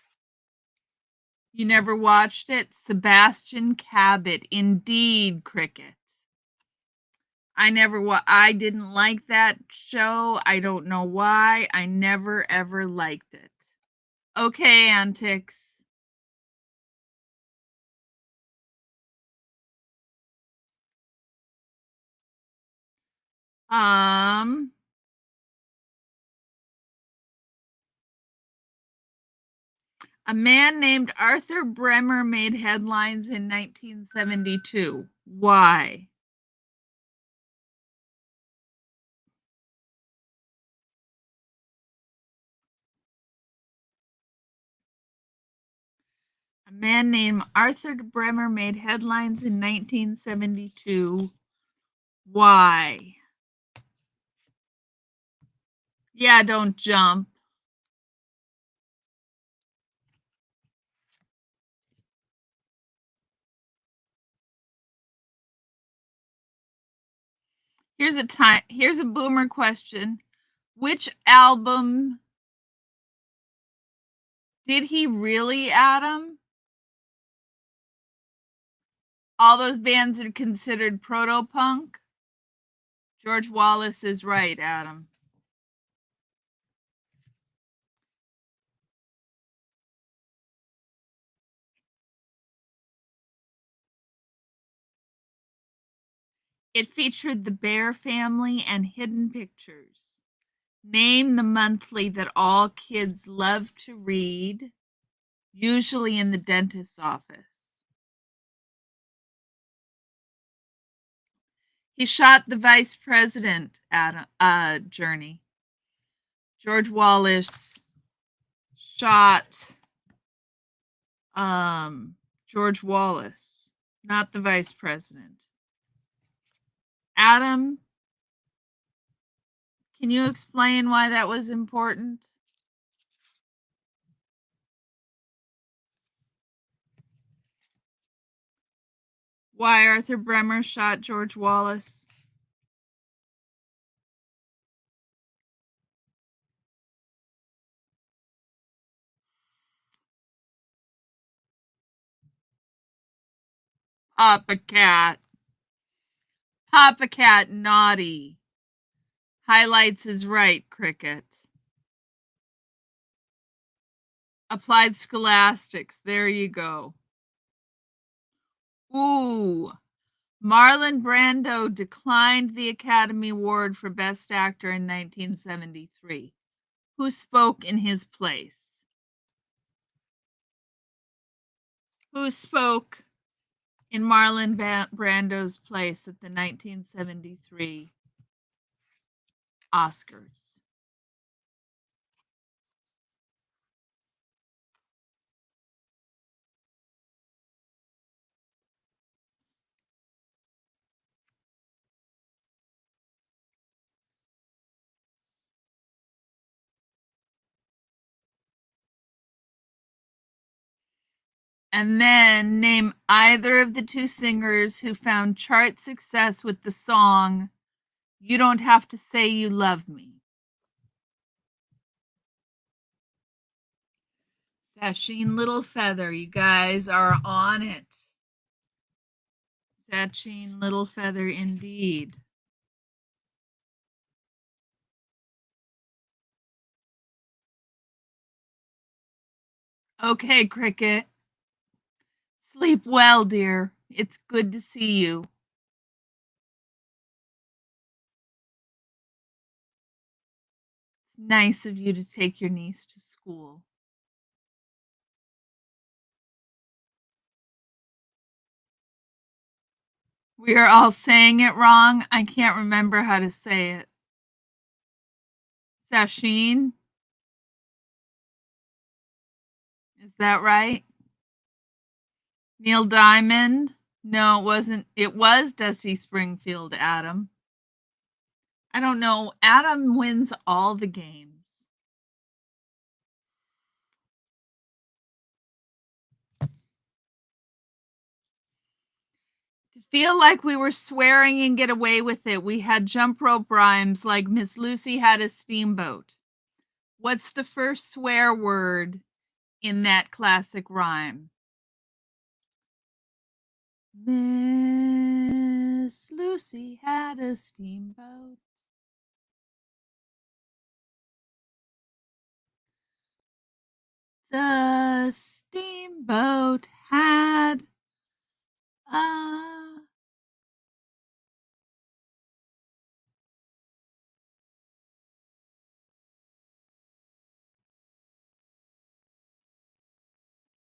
You never watched it? Sebastian Cabot. Indeed, Cricket. I didn't like that show. I don't know why. I never ever liked it. Okay, Antics. A man named Arthur Bremer made headlines in 1972. Why? A man named Arthur Bremer made headlines in 1972. Why? Yeah, don't jump. Here's a boomer question. Which album did he really, Adam? All those bands are considered proto-punk. George Wallace is right, Adam. It featured the Bear Family and Hidden Pictures. Name the monthly that all kids love to read, usually in the dentist's office. He shot the vice president, Journey. George Wallace shot George Wallace, not the vice president. Adam, can you explain why that was important? Why Arthur Bremer shot George Wallace? Papa Cat. Papa Cat naughty. Highlights is right, Cricket. Applied Scholastics. There you go. Ooh. Marlon Brando declined the Academy Award for Best Actor in 1973. Who spoke in his place? Who spoke in Marlon Brando's place at the 1973 Oscars? And then name either of the two singers who found chart success with the song You Don't Have to Say You Love Me. Sacheen Little Feather, you guys are on it. Sacheen Little Feather indeed. Okay, Cricket. Sleep well, dear. It's good to see you. It's nice of you to take your niece to school. We are all saying it wrong. I can't remember how to say it. Sacheen? Is that right? Neil Diamond? No, it wasn't. It was Dusty Springfield, Adam. I don't know. Adam wins all the games. To feel like we were swearing and get away with it, we had jump rope rhymes like Miss Lucy had a steamboat. What's the first swear word in that classic rhyme? Miss Lucy had a steamboat. The steamboat had a...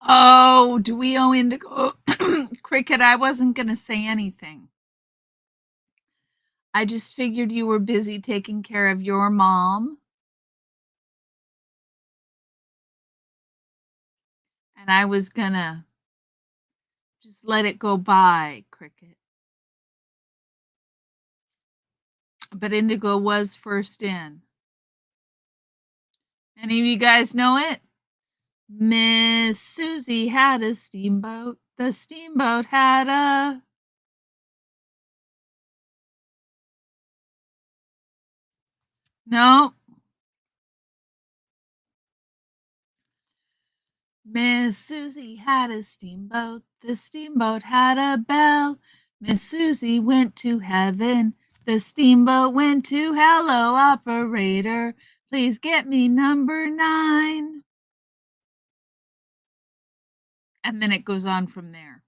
Oh, do we owe Indigo? Cricket, I wasn't going to say anything. I just figured you were busy taking care of your mom. And I was going to just let it go by, Cricket. But Indigo was first in. Any of you guys know it? Miss Susie had a steamboat. The steamboat had a... No. Miss Susie had a steamboat. The steamboat had a bell. Miss Susie went to heaven. The steamboat went to hello, operator. Please get me number 9. And then it goes on from there.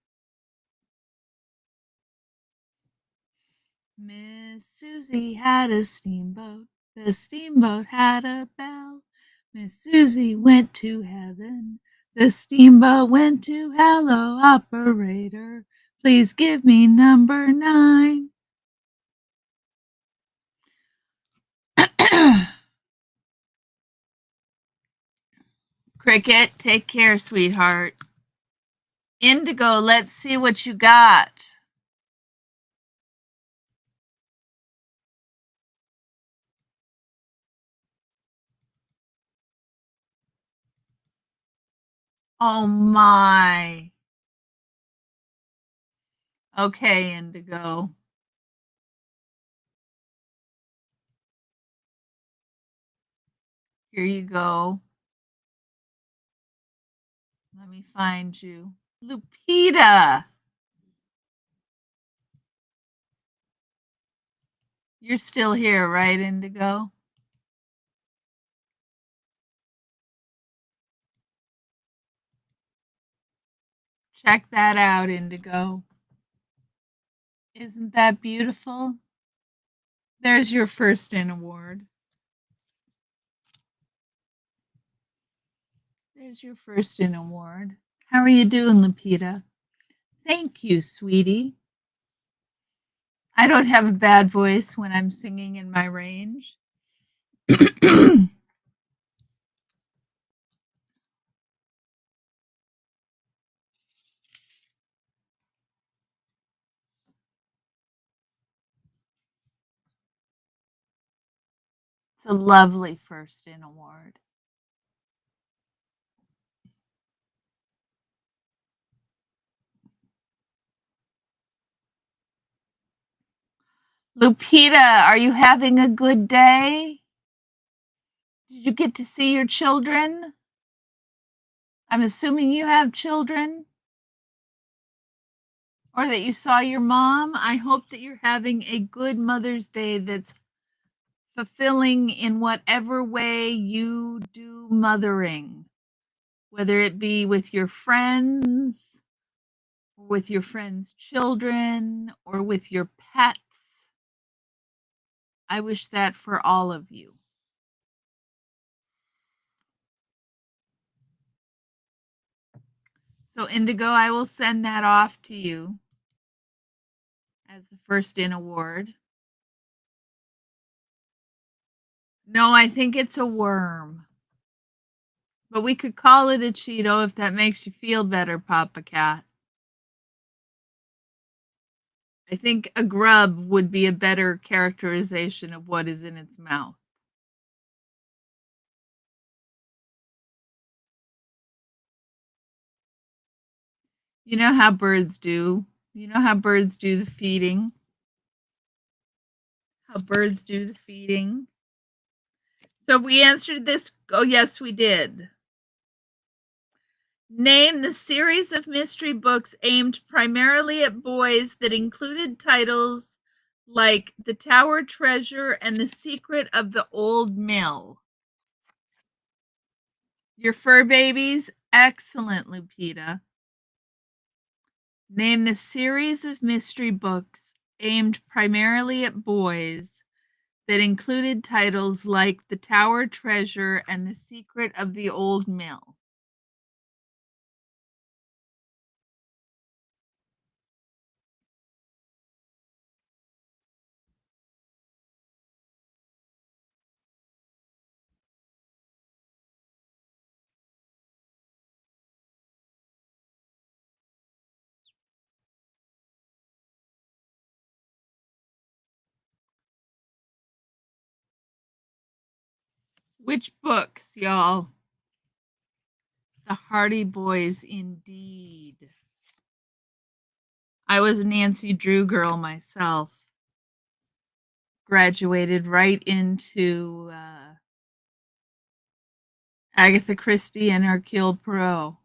Miss Susie had a steamboat. The steamboat had a bell. Miss Susie went to heaven. The steamboat went to hello, operator. Please give me number 9. Cricket, take care, sweetheart. Indigo, let's see what you got. Oh my. Okay, Indigo. Here you go. Let me find you. Lupita. You're still here, right, Indigo? Check that out, Indigo. Isn't that beautiful? There's your first in award. There's your first in award. How are you doing, Lupita? Thank you, sweetie. I don't have a bad voice when I'm singing in my range. It's a lovely first in award. Lupita, are you having a good day? Did you get to see your children? I'm assuming you have children. Or that you saw your mom. I hope that you're having a good Mother's Day that's fulfilling in whatever way you do mothering, whether it be with your friends, or with your friends' children, or with your pets. I wish that for all of you. So, Indigo, I will send that off to you as the first in award. No, I think it's a worm. But we could call it a Cheeto if that makes you feel better, Papa Cat. I think a grub would be a better characterization of what is in its mouth. You know how birds do. You know how birds do the feeding. How birds do the feeding. So we answered this. Oh, yes, we did. Name the series of mystery books aimed primarily at boys that included titles like The Tower Treasure and The Secret of the Old Mill. Your fur babies? Excellent, Lupita. Name the series of mystery books aimed primarily at boys that included titles like The Tower Treasure and The Secret of the Old Mill. Which books, y'all? The Hardy Boys, indeed. I was a Nancy Drew girl myself. Graduated right into Agatha Christie and Hercule Poirot.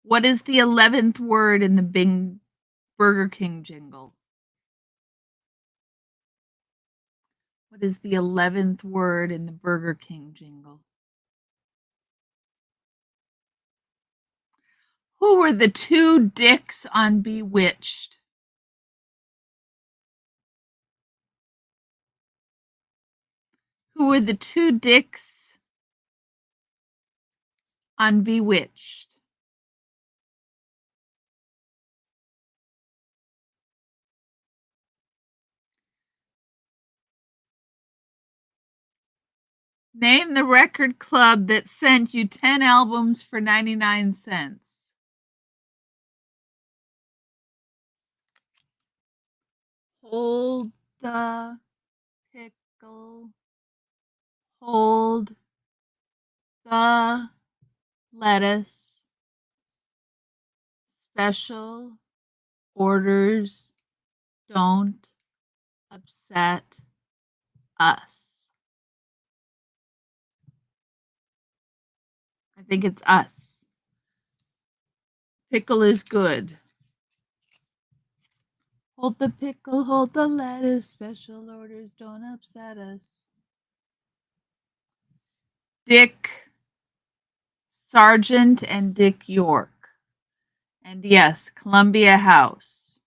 What is the 11th word in the Burger King jingle. What is the 11th word in the Burger King jingle? Who were the two dicks on Bewitched? Who were the two dicks on Bewitched? Name the record club that sent you 10 albums for 99 cents. Hold the pickle. Hold the lettuce. Special orders don't upset us. I think it's us. Pickle is good. Hold the pickle, hold the lettuce. Special orders don't upset us. Dick Sargent and Dick York. And yes, Columbia House.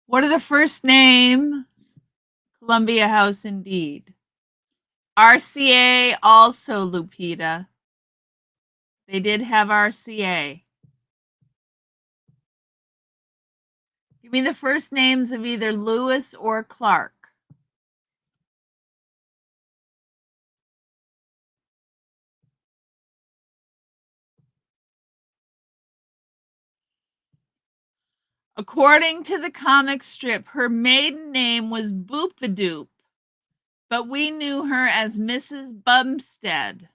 What are the first names? Columbia House, indeed. RCA, also Lupita. They did have RCA. Give me the first names of either Lewis or Clark. According to the comic strip, her maiden name was Boopadoop, but we knew her as Mrs. Bumstead.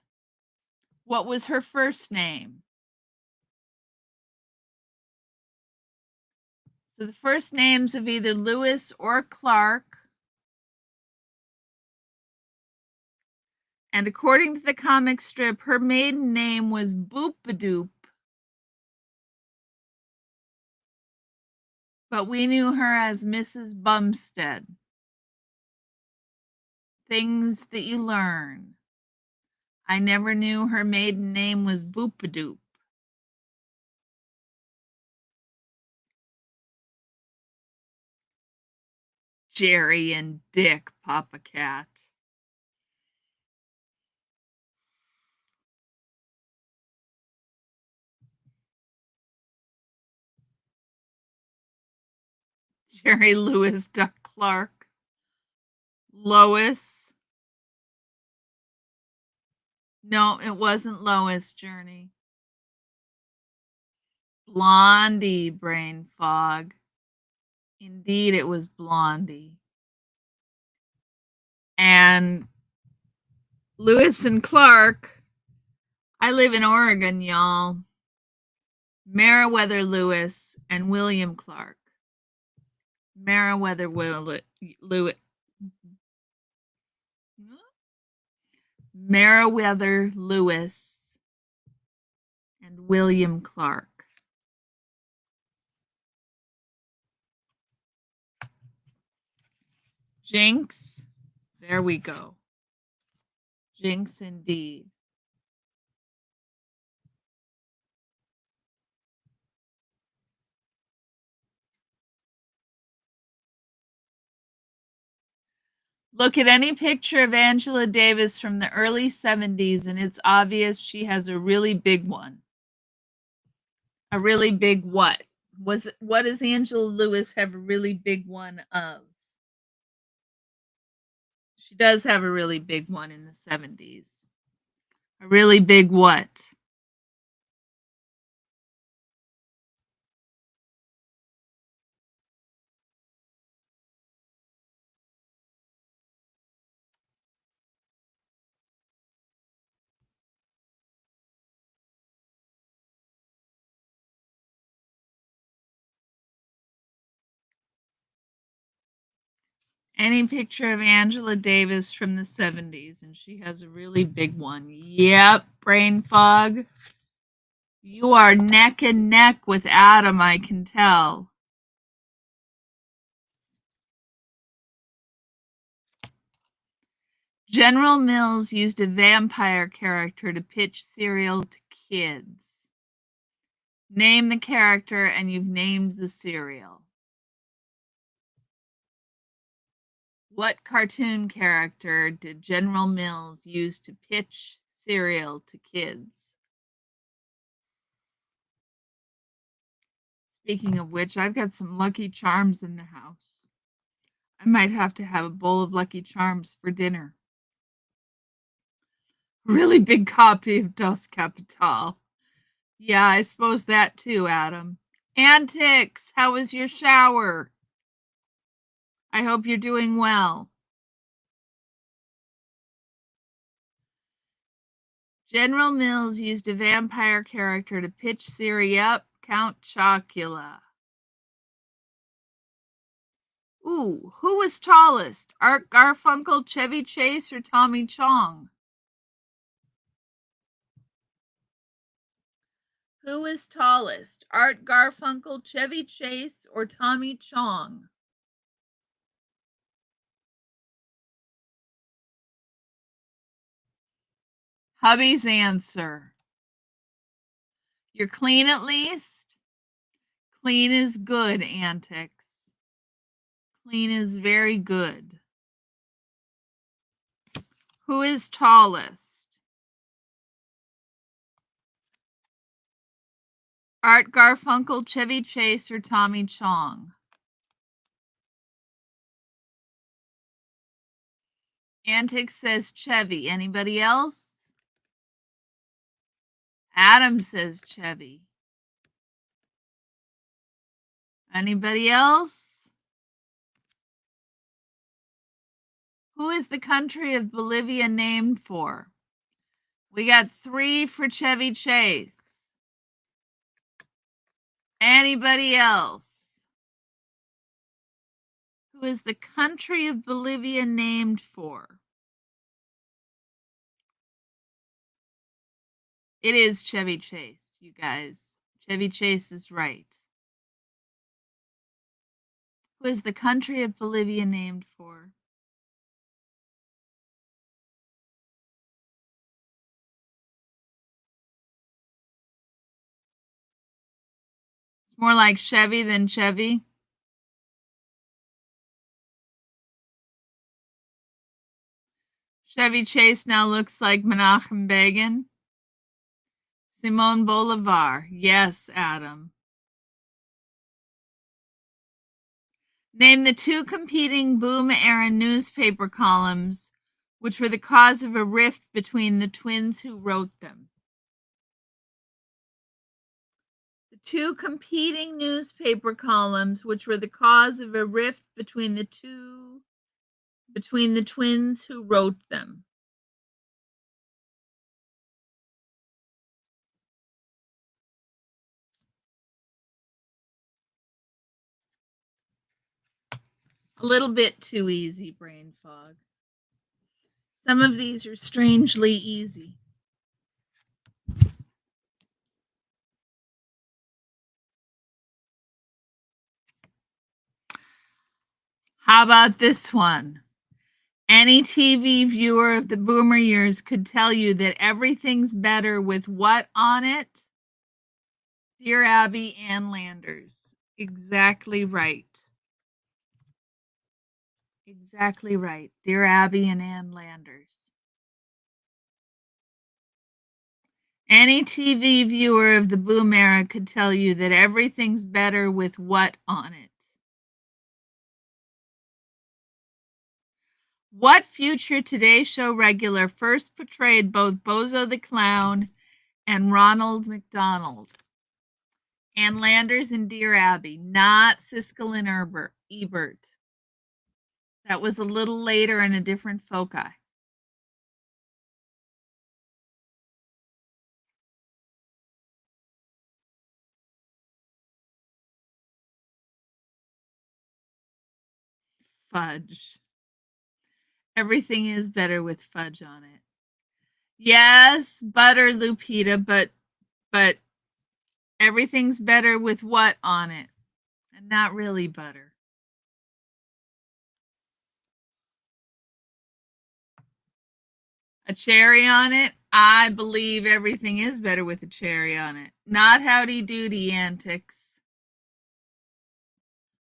What was her first name? So the first names of either Lewis or Clark. And according to the comic strip, her maiden name was Boopadoop, but we knew her as Mrs. Bumstead. Things that you learn. I never knew her maiden name was Boopadoop. Jerry and Dick, Papa Cat. Jerry Lewis Duck Clark. Lois. No, it wasn't Lois, Journey. Blondie, brain fog. Indeed, it was Blondie. And Lewis and Clark. I live in Oregon, y'all. Meriwether Lewis and William Clark. Meriwether Lewis. Meriwether Lewis and William Clark. Jinx. There we go. Jinx indeed. Look at any picture of Angela Davis from the early 70s, and it's obvious she has a really big one. A really big what? What does Angela Lewis have a really big one of? She does have a really big one in the 70s. A really big what? Any picture of Angela Davis from the 70s, and she has a really big one. Yep, brain fog. You are neck and neck with Adam, I can tell. General Mills used a vampire character to pitch cereal to kids. Name the character and you've named the cereal. What cartoon character did General Mills use to pitch cereal to kids? Speaking of which, I've got some Lucky Charms in the house. I might have to have a bowl of Lucky Charms for dinner. Really big copy of Das Kapital. Yeah, I suppose that too, Adam. Antics, how was your shower? I hope you're doing well. General Mills used a vampire character to pitch Siri up, Count Chocula. Ooh, who was tallest? Art Garfunkel, Chevy Chase, or Tommy Chong? Who is tallest? Art Garfunkel, Chevy Chase, or Tommy Chong? Hubby's answer. You're clean at least? Clean is good, Antics. Clean is very good. Who is tallest? Art Garfunkel, Chevy Chase, or Tommy Chong? Antics says Chevy. Anybody else? Adam says Chevy. Anybody else? Who is the country of Bolivia named for? We got 3 for Chevy Chase. Anybody else? Who is the country of Bolivia named for? It is Chevy Chase, you guys. Chevy Chase is right. Who is the country of Bolivia named for? It's more like Chevy than Chevy. Chevy Chase now looks like Menachem Begin. Simon Bolivar. Yes, Adam. Name the 2 competing boom-era newspaper columns which were the cause of a rift between the twins who wrote them. The 2 competing newspaper columns which were the cause of a rift between the twins who wrote them. A little bit too easy, brain fog. Some of these are strangely easy. How about this one? Any TV viewer of the boomer years could tell you that everything's better with what on it? Dear Abby, Ann Landers. Exactly right. Exactly right. Dear Abby and Ann Landers. Any TV viewer of the boom era could tell you that everything's better with what on it? What future Today Show regular first portrayed both Bozo the Clown and Ronald McDonald? Ann Landers and Dear Abby, not Siskel and Ebert. That was a little later in a different foci. Fudge. Everything is better with fudge on it. Yes, butter, Lupita, but Everything's better with what on it? And not really butter. A cherry on it? I believe everything is better with a cherry on it. Not Howdy Doody antics.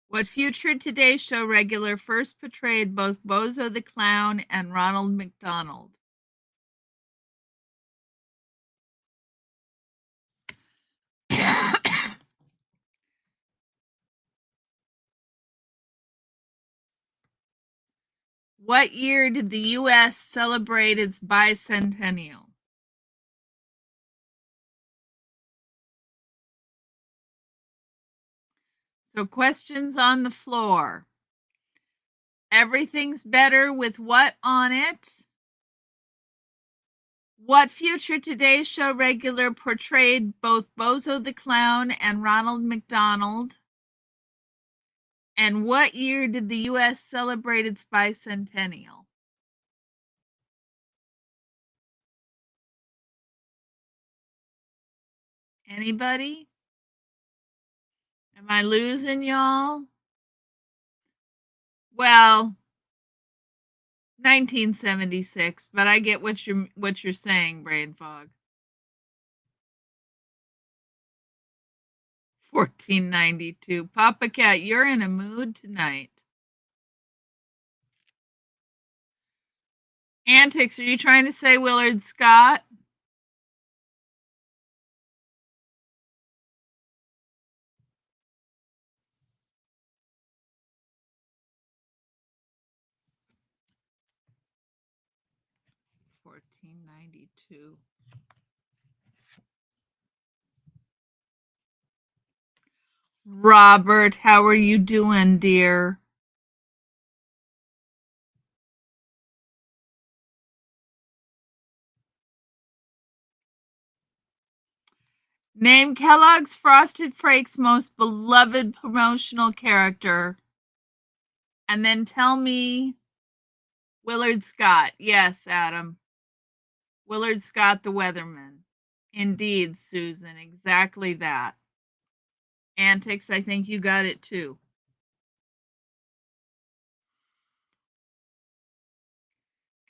What future Today Show regular first portrayed both Bozo the Clown and Ronald McDonald? What year did the U.S. celebrate its bicentennial? So, questions on the floor. Everything's better with what on it? What future Today Show regular portrayed both Bozo the Clown and Ronald McDonald? And what year did the U.S. celebrate its bicentennial? Anybody? Am I losing y'all? Well, 1976, but I get what you're saying, brain fog. 1492. Papa Cat, you're in a mood tonight. Antics, are you trying to say Willard Scott? $14.92. Robert, how are you doing, dear? Name Kellogg's Frosted Flakes most beloved promotional character. And then tell me Willard Scott. Yes, Adam. Willard Scott, the weatherman. Indeed, Susan, exactly that. Antics, I think you got it too.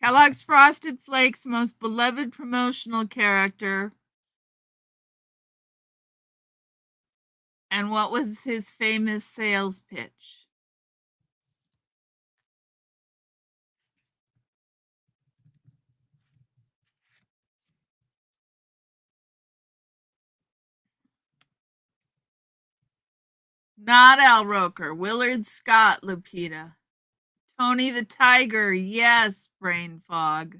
Kellogg's Frosted Flakes most beloved promotional character. And what was his famous sales pitch? Not Al Roker. Willard Scott, Lupita. Tony the Tiger. Yes, brain fog.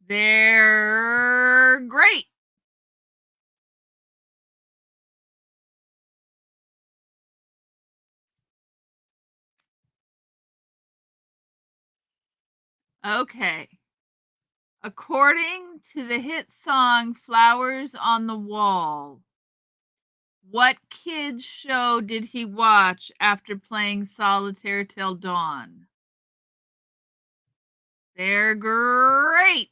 They're great. Okay. According to the hit song Flowers on the Wall, what kids show did he watch after playing Solitaire Till Dawn? They're great.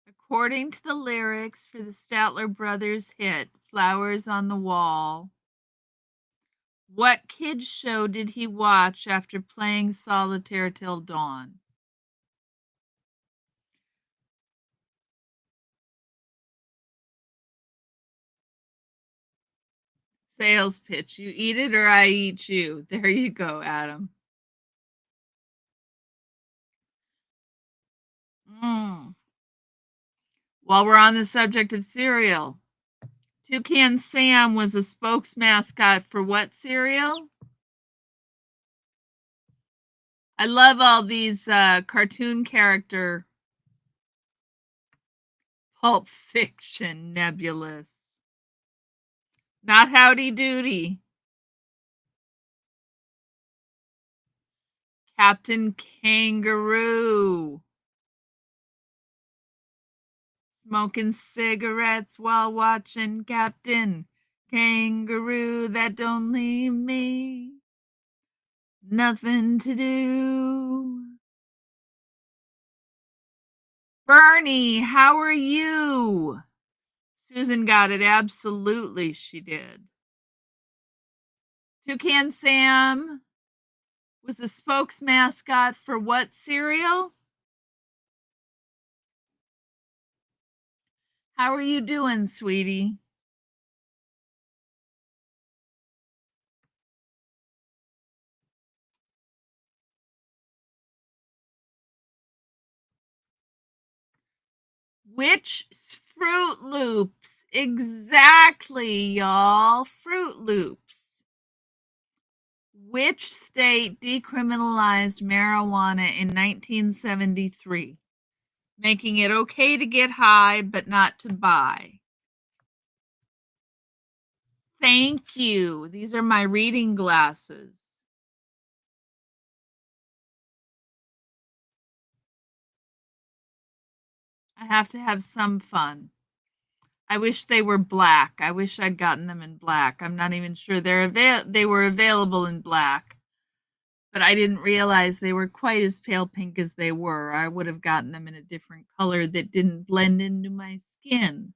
According to the lyrics for the Statler Brothers hit Flowers on the Wall, what kids show did he watch after playing Solitaire Till Dawn? Sales pitch. You eat it or I eat you. There you go, Adam. While we're on the subject of cereal, Toucan Sam was a spokes mascot for what cereal? I love all these cartoon character Pulp Fiction nebulous. Not Howdy Doody. Captain Kangaroo. Smoking cigarettes while watching Captain Kangaroo. That don't leave me nothing to do. Bernie, how are you? Susan got it. Absolutely, she did. Toucan Sam was the spokes mascot for what cereal? How are you doing, sweetie? Which Fruit Loops? Exactly, y'all. Fruit Loops. Which state decriminalized marijuana in 1973, making it okay to get high but not to buy? Thank you. These are my reading glasses. I have to have some fun. I wish they were black. I wish I'd gotten them in black. I'm not even sure they were available in black, but I didn't realize they were quite as pale pink as they were. I would have gotten them in a different color that didn't blend into my skin.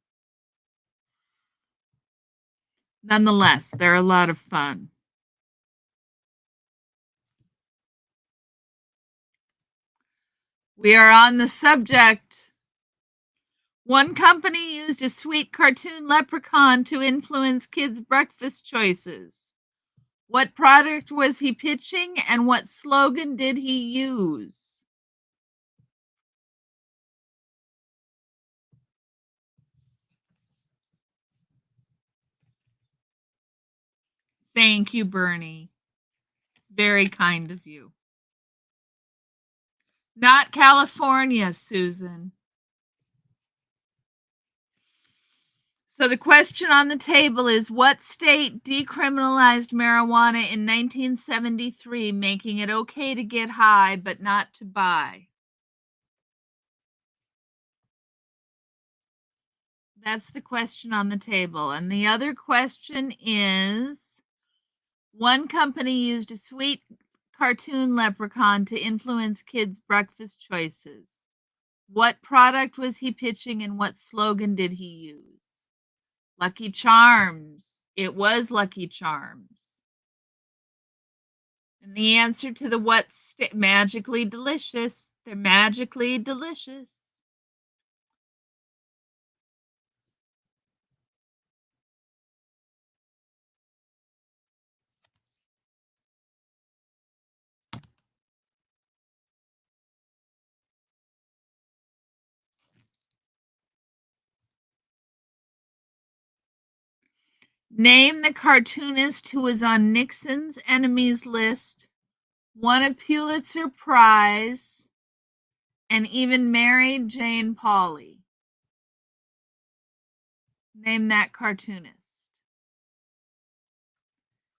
Nonetheless, they're a lot of fun. We are on the subject. One company used a sweet cartoon leprechaun to influence kids' breakfast choices. What product was he pitching and what slogan did he use? Thank you, Bernie. It's very kind of you. Not California, Susan. So the question on the table is, what state decriminalized marijuana in 1973, making it okay to get high but not to buy? That's the question on the table. And the other question is, one company used a sweet cartoon leprechaun to influence kids' breakfast choices. What product was he pitching and what slogan did he use? Lucky Charms. It was Lucky Charms. And the answer to the magically delicious. They're magically delicious. Name the cartoonist who was on Nixon's enemies list, won a Pulitzer Prize, and even married Jane Pauley. Name that cartoonist.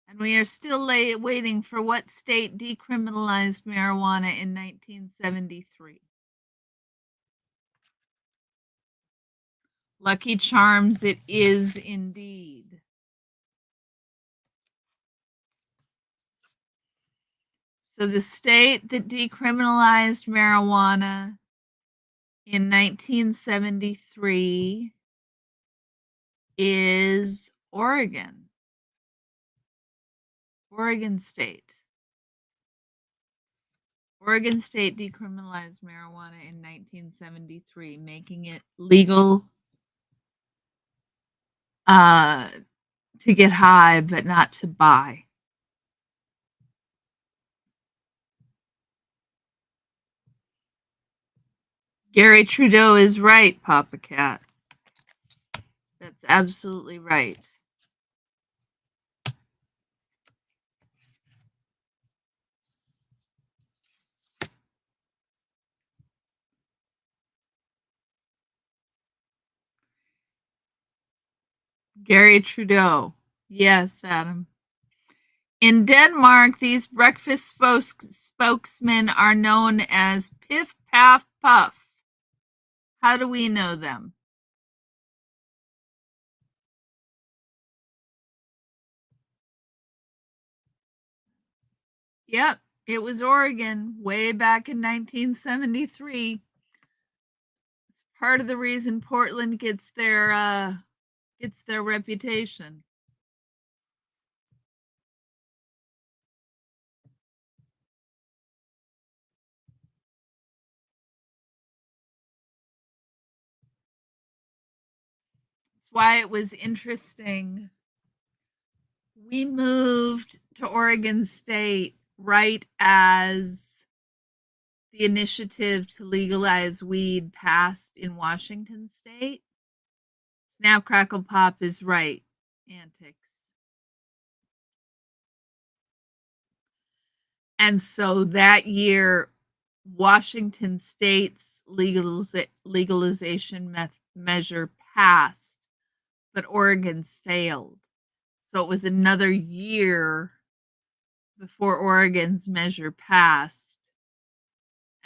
And we are still waiting for what state decriminalized marijuana in 1973. Lucky Charms it is indeed. So the state that decriminalized marijuana in 1973 is Oregon. Oregon State. Oregon State decriminalized marijuana in 1973, making it legal to get high, but not to buy. Gary Trudeau is right, Papa Cat. That's absolutely right. Gary Trudeau. Yes, Adam. In Denmark, these breakfast spokesmen are known as Piff Paff Puff. How do we know them? Yep, it was Oregon way back in 1973. part of the reason Portland gets their reputation. That's why it was interesting. We moved to Oregon State right as the initiative to legalize weed passed in Washington State. Snap, crackle, pop is right. Antics. And so that year, Washington State's legalization measure passed, but Oregon's failed. So it was another year before Oregon's measure passed,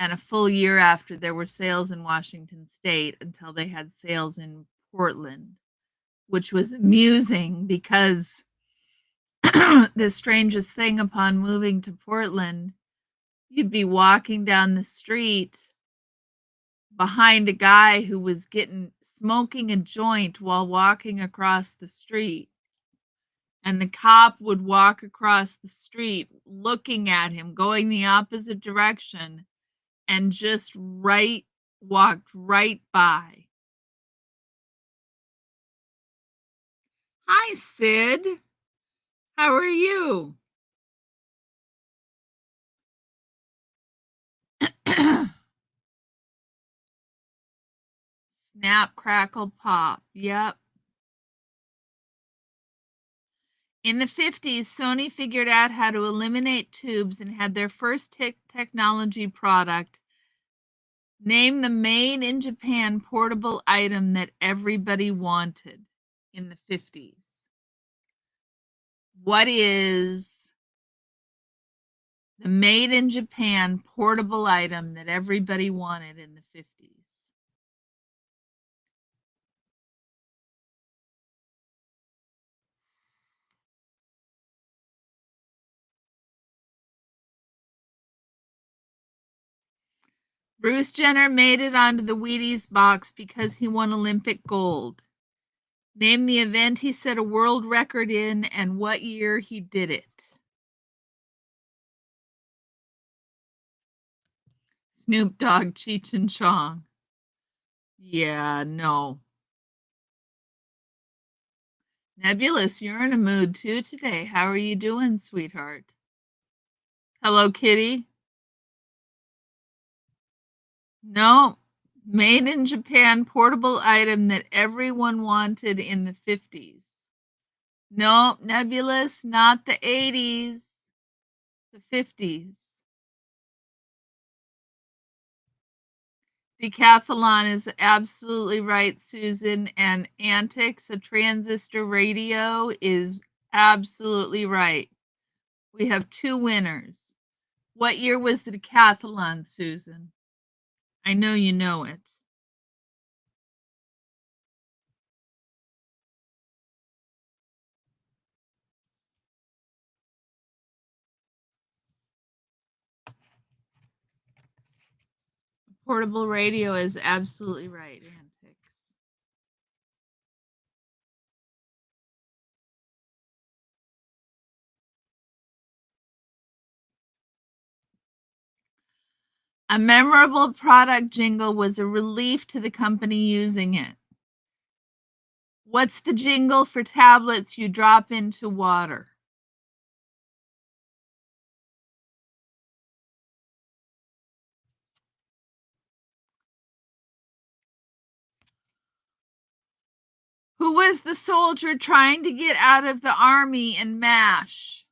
and a full year after there were sales in Washington State until they had sales in Portland, which was amusing because the strangest thing upon moving to Portland, you'd be walking down the street behind a guy who was smoking a joint while walking across the street. And the cop would walk across the street looking at him, going the opposite direction, and just walked right by. Hi, Sid. How are you? Snap, crackle, pop. Yep. In the 50s, Sony figured out how to eliminate tubes and had their first technology product. Name the made in Japan portable item that everybody wanted in the 50s. What is the made in Japan portable item that everybody wanted in the 50s? Bruce Jenner made it onto the Wheaties box because he won Olympic gold. Name the event he set a world record in and what year he did it. Snoop Dogg, Cheech and Chong. Yeah, no. Nebulous, you're in a mood too today. How are you doing, sweetheart? Hello, Kitty. No, made in Japan portable item that everyone wanted in the 50s. No, Nebulous, not the 80s, the 50s. Decathlon is absolutely right, Susan. And Antics, a transistor radio, is absolutely right. We have 2 winners. What year was the decathlon, Susan? I know you know it. Portable radio is absolutely right, Antics. A memorable product jingle was a relief to the company using it. What's the jingle for tablets you drop into water? Who was the soldier trying to get out of the army in MASH?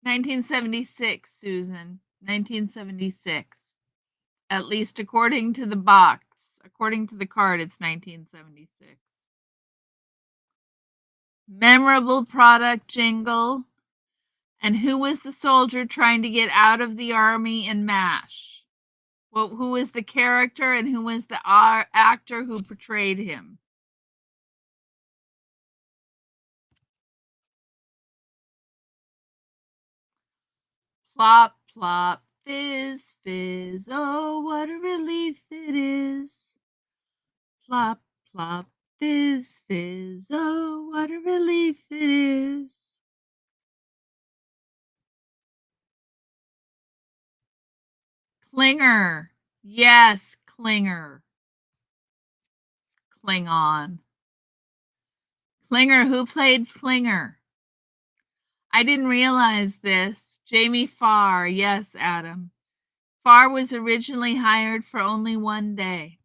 1976, Susan. 1976. At least according to the box. According to the card, it's 1976. Memorable product jingle. And who was the soldier trying to get out of the army in MASH? Well, who was the character and who was the actor who portrayed him? Plop, plop, fizz, fizz, oh, what a relief it is. Plop, plop, fizz, fizz, oh, what a relief it is. Klinger. Yes, Klinger. Klingon. Klinger, who played Klinger? I didn't realize this. Jamie Farr. Yes, Adam. Farr was originally hired for only one day.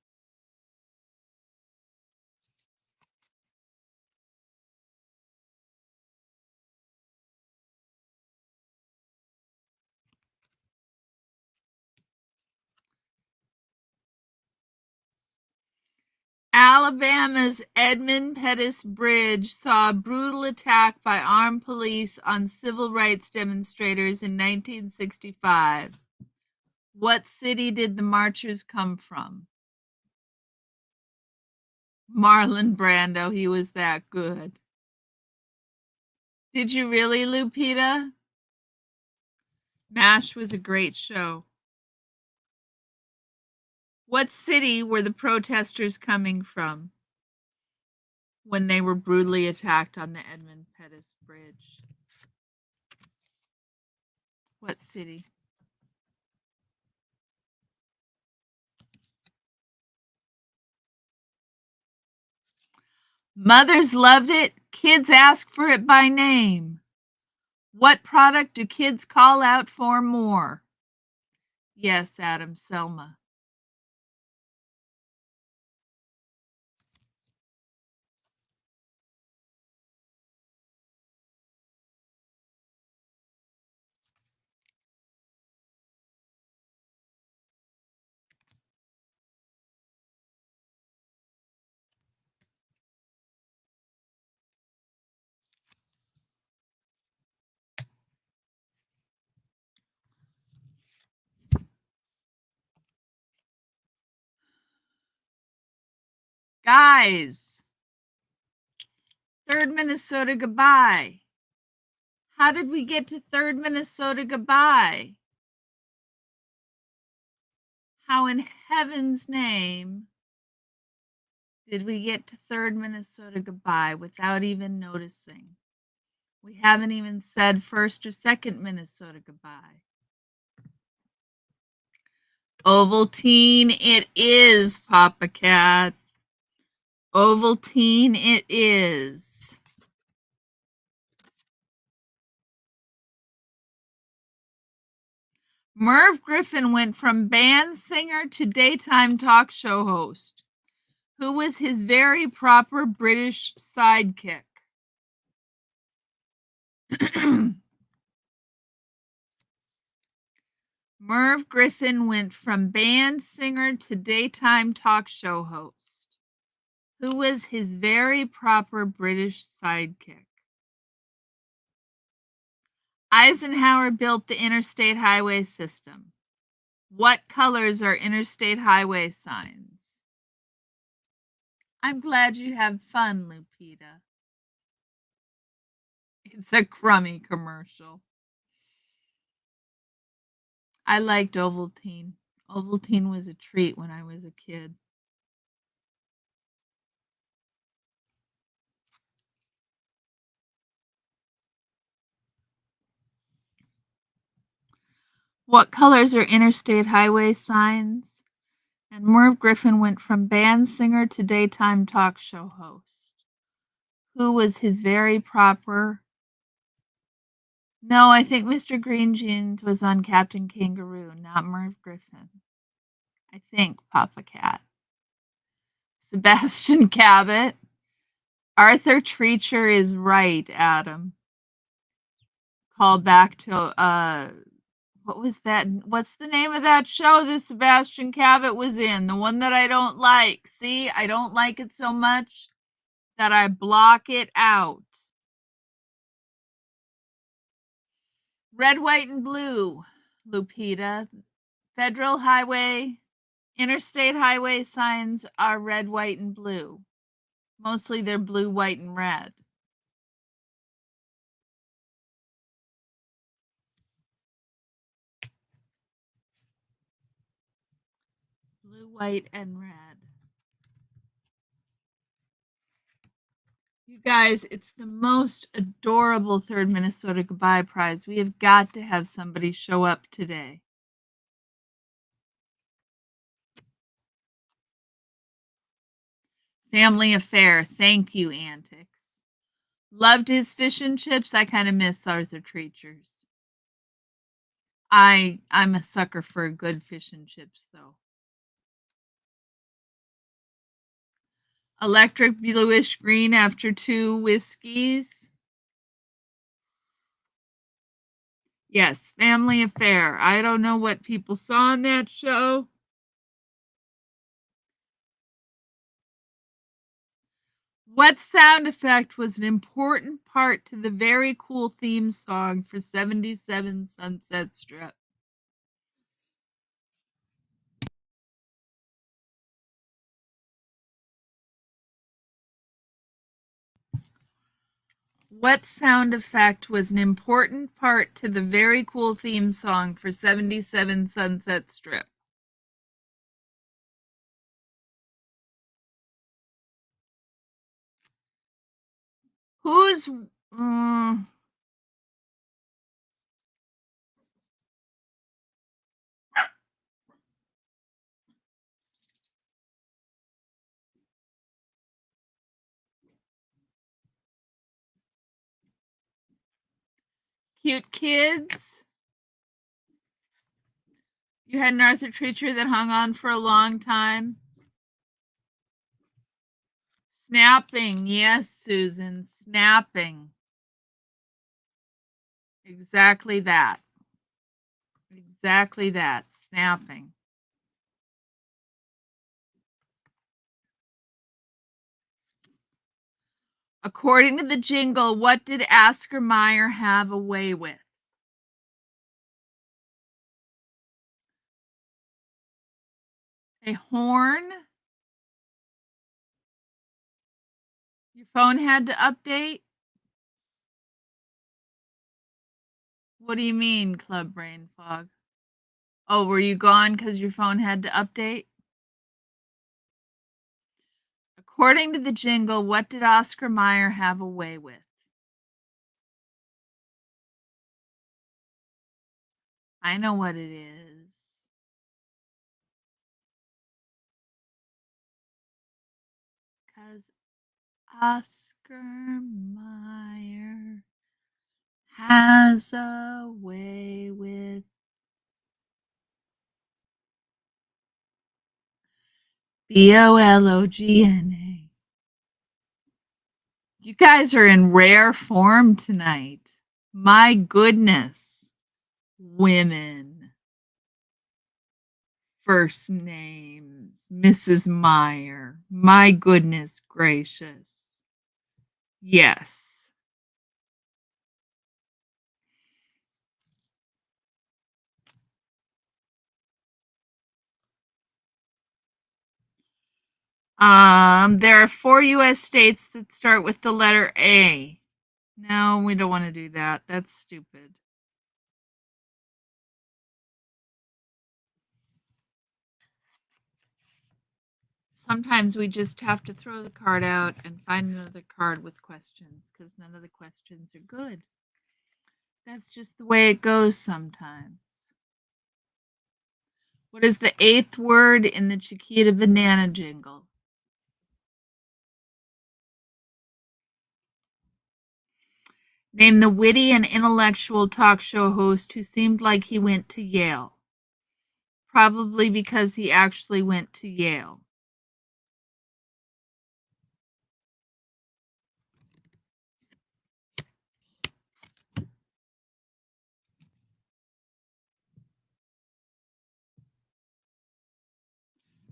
Alabama's Edmund Pettus Bridge saw a brutal attack by armed police on civil rights demonstrators in 1965. What city did the marchers come from? Marlon Brando, he was that good. Did you really, Lupita? MASH was a great show. What city were the protesters coming from when they were brutally attacked on the Edmund Pettus Bridge? What city? Mothers loved it. Kids ask for it by name. What product do kids call out for more? Yes, Adam, Selma. Guys, third Minnesota goodbye. How did we get to third Minnesota goodbye? How in heaven's name did we get to third Minnesota goodbye without even noticing? We haven't even said first or second Minnesota goodbye. Ovaltine it is, Papa Cat. Ovaltine it is. Merv Griffin went from band singer to daytime talk show host. Who was his very proper British sidekick? Merv Griffin went from band singer to daytime talk show host. Who was his very proper British sidekick? Eisenhower built the interstate highway system. What colors are interstate highway signs? I'm glad you have fun, Lupita. It's a crummy commercial. I liked Ovaltine. Ovaltine was a treat when I was a kid. What colors are interstate highway signs? And Merv Griffin went from band singer to daytime talk show host. Who was his very proper? No, I think Mr. Green Jeans was on Captain Kangaroo, not Merv Griffin. I think, Papa Cat. Sebastian Cabot. Arthur Treacher is right, Adam. Call back to what was that? What's the name of that show that Sebastian Cabot was in? The one that I don't like. See, I don't like it so much that I block it out. Red, white, and blue, Lupita. Federal highway, interstate highway signs are red, white, and blue. Mostly they're blue, white, and red. Blue, white, and red. You guys, it's the most adorable Third Minnesota Goodbye Prize. We have got to have somebody show up today. Family Affair. Thank you, Antics. Loved his fish and chips. I kind of miss Arthur Treacher's. I'm a sucker for a good fish and chips, though. Electric bluish green after 2 whiskeys. Yes, Family Affair. I don't know what people saw on that show. What sound effect was an important part to the very cool theme song for 77 Sunset Strip? What sound effect was an important part to the very cool theme song for 77 Sunset Strip? Who's Cute Kids? You had an Arthur Treacher that hung on for a long time. Snapping. Yes, Susan. Snapping. Exactly that. Exactly that. Snapping. According to the jingle, what did Oscar Mayer have away with? A horn? Your phone had to update? What do you mean, Club Brain Fog? Oh, were you gone because your phone had to update? According to the jingle, what did Oscar Mayer have away with? I know what it is. Because Oscar Mayer has a way with BOLOGNA. You guys are in rare form tonight. My goodness. Women. First names. Mrs. Meyer. My goodness gracious. Yes. There are 4 U.S. states that start with the letter A. No, we don't want to do that. That's stupid. Sometimes we just have to throw the card out and find another card with questions because none of the questions are good. That's just the way it goes sometimes. What is the 8th word in the Chiquita Banana jingle? Name the witty and intellectual talk show host who seemed like he went to Yale. Probably because he actually went to Yale.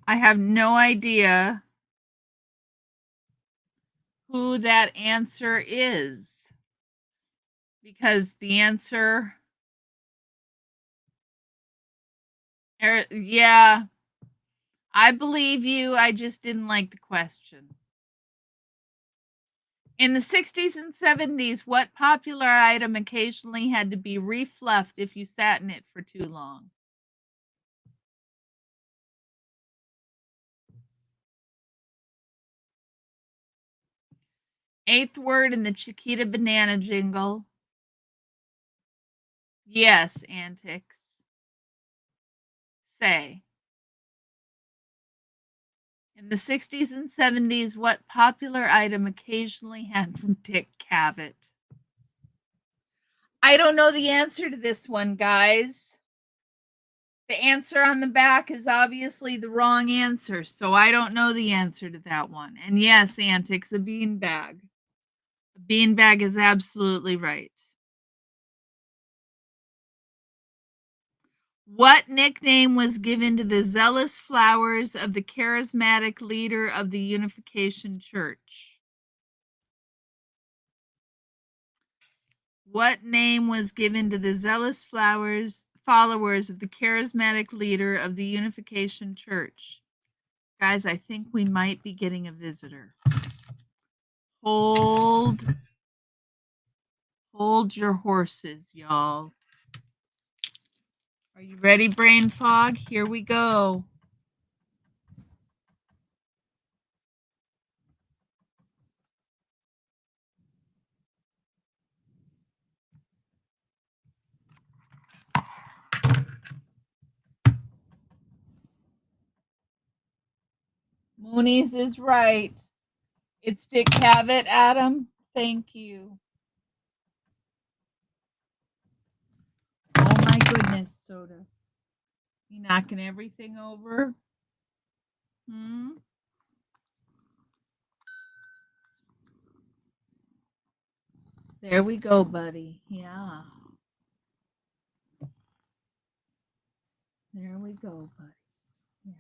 I have no idea who that answer is because the answer, yeah, I believe you. I just didn't like the question. In the 60s and 70s, what popular item occasionally had to be refluffed if you sat in it for too long? Eighth word in the Chiquita banana jingle. Yes, antics. Say. In the 60s and 70s, what popular item occasionally had from Dick Cavett? I don't know the answer to this one, guys. The answer on the back is obviously the wrong answer, so I don't know the answer to that one. And yes, antics, a beanbag. A beanbag is absolutely right. What nickname was given to the zealous flowers of the charismatic leader of the Unification Church? What name was given to the zealous followers of the charismatic leader of the Unification Church? Guys, I think we might be getting a visitor. Hold your horses, y'all. Are you ready, brain fog? Here we go. Moonies is right. It's Dick Cavett, Adam. Thank you. Oh my goodness, Soda. You knocking everything over? There we go, buddy. Yeah. There we go, buddy. Yeah.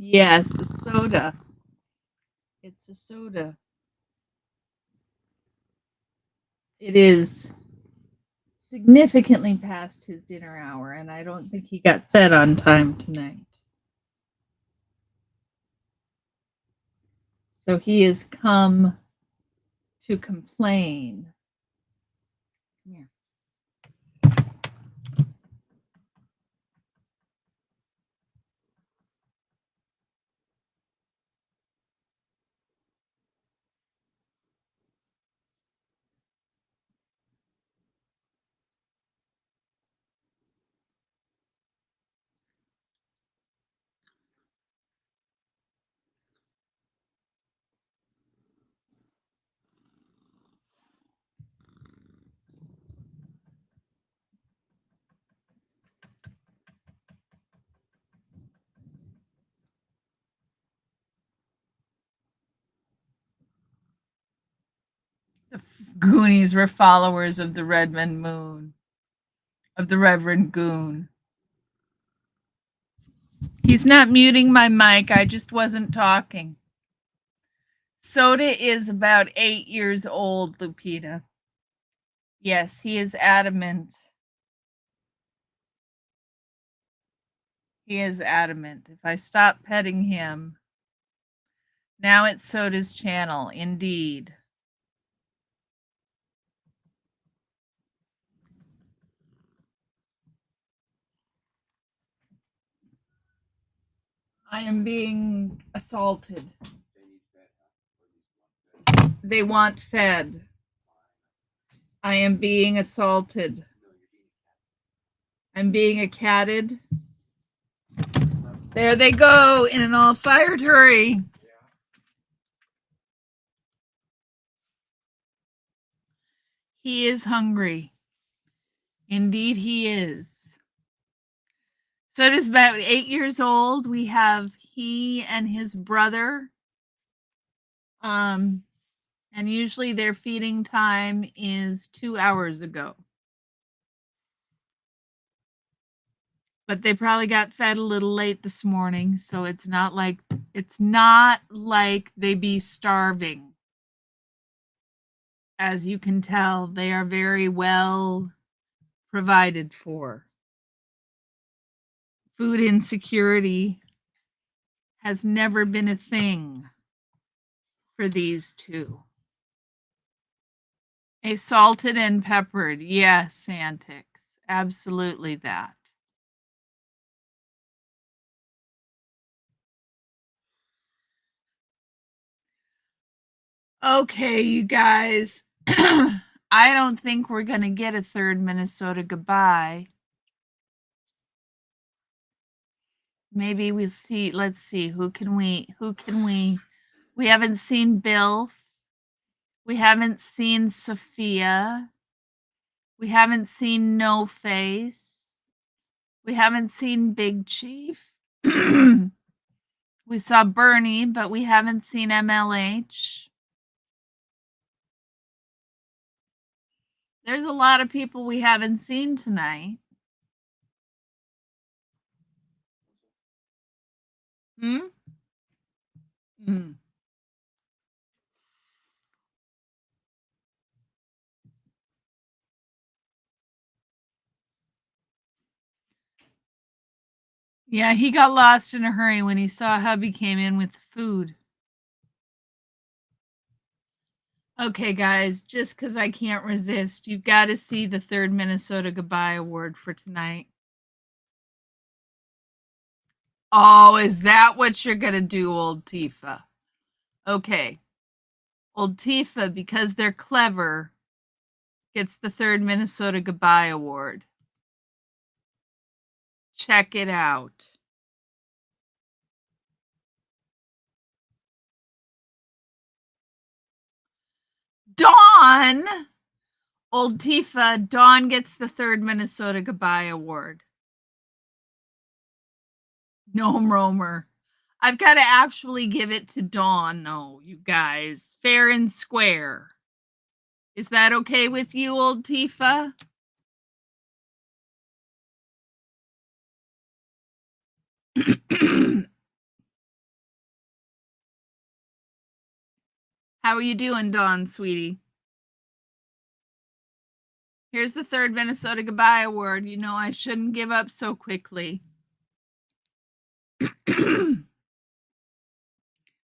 Yes, a soda. It's a soda. It is significantly past his dinner hour, and I don't think he got fed on time tonight. So he has come to complain. Come here. The Goonies were followers of the Redmond Moon, of the Reverend Goon. He's not muting my mic. I just wasn't talking. Soda is about 8 years old, Lupita. Yes, he is adamant. He is adamant. If I stop petting him, now it's Soda's channel, indeed. I am being assaulted. They want fed. I am being assaulted. I'm being catted. There they go in an all-fired hurry. He is hungry. Indeed, he is. So it is about 8 years old. We have he and his brother. And usually their feeding time is 2 hours ago. But they probably got fed a little late this morning, so it's not like they be starving. As you can tell, they are very well provided for. Food insecurity has never been a thing for these two. A salted and peppered. Yes, Antix. Absolutely that. Okay, you guys. I don't think we're going to get a third Minnesota goodbye. Maybe we'll see. Let's see. Who can we we haven't seen Bill. We haven't seen Sophia. We haven't seen No Face. We haven't seen Big Chief. We saw Bernie, but we haven't seen MLH. There's a lot of people we haven't seen tonight. Hmm? Mm. Yeah, he got lost in a hurry when he saw hubby came in with the food. Okay, guys, just because I can't resist, you've got to see the third Minnesota Goodbye Award for tonight. Oh, is that what you're going to do, old Tifa? Okay. Old Tifa, because they're clever, gets the third Minnesota Goodbye Award. Check it out. Dawn! Old Tifa, Dawn gets the third Minnesota Goodbye Award. Gnome Roamer. I've got to actually give it to Dawn, though, you guys. Fair and square. Is that okay with you, old Tifa? How are you doing, Dawn, sweetie? Here's the third Minnesota Goodbye Award. You know I shouldn't give up so quickly.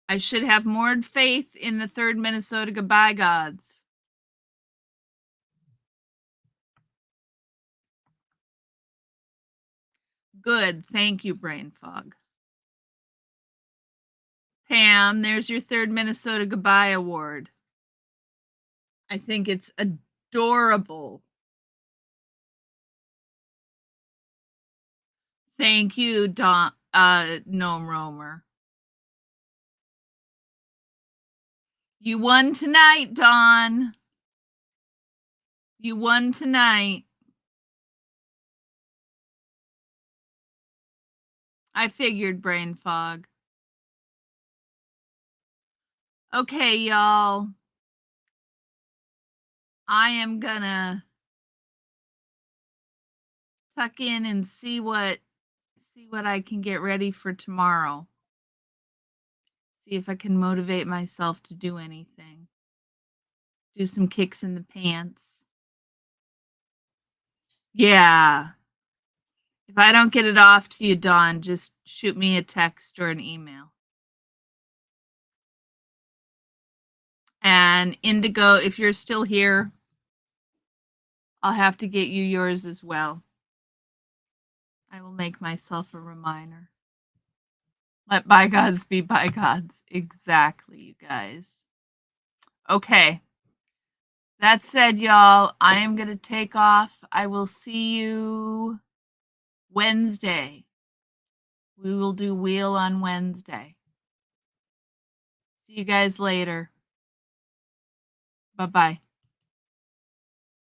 I should have more faith in the third Minnesota Goodbye gods. Good. Thank you, Brain Fog. Pam, there's your third Minnesota Goodbye Award. I think it's adorable. Thank you, Gnome Roamer. You won tonight, Dawn. You won tonight. I figured, Brain Fog. Okay, y'all. I am gonna tuck in and see what I can get ready for tomorrow. See if I can motivate myself to do anything. Do some kicks in the pants. Yeah. If I don't get it off to you, Dawn, just shoot me a text or an email. And Indigo, if you're still here, I'll have to get you yours as well. I will make myself a reminder. Let bygones be bygones. Exactly, you guys. Okay. That said, y'all, I am going to take off. I will see you Wednesday. We will do Wheel on Wednesday. See you guys later. Bye-bye.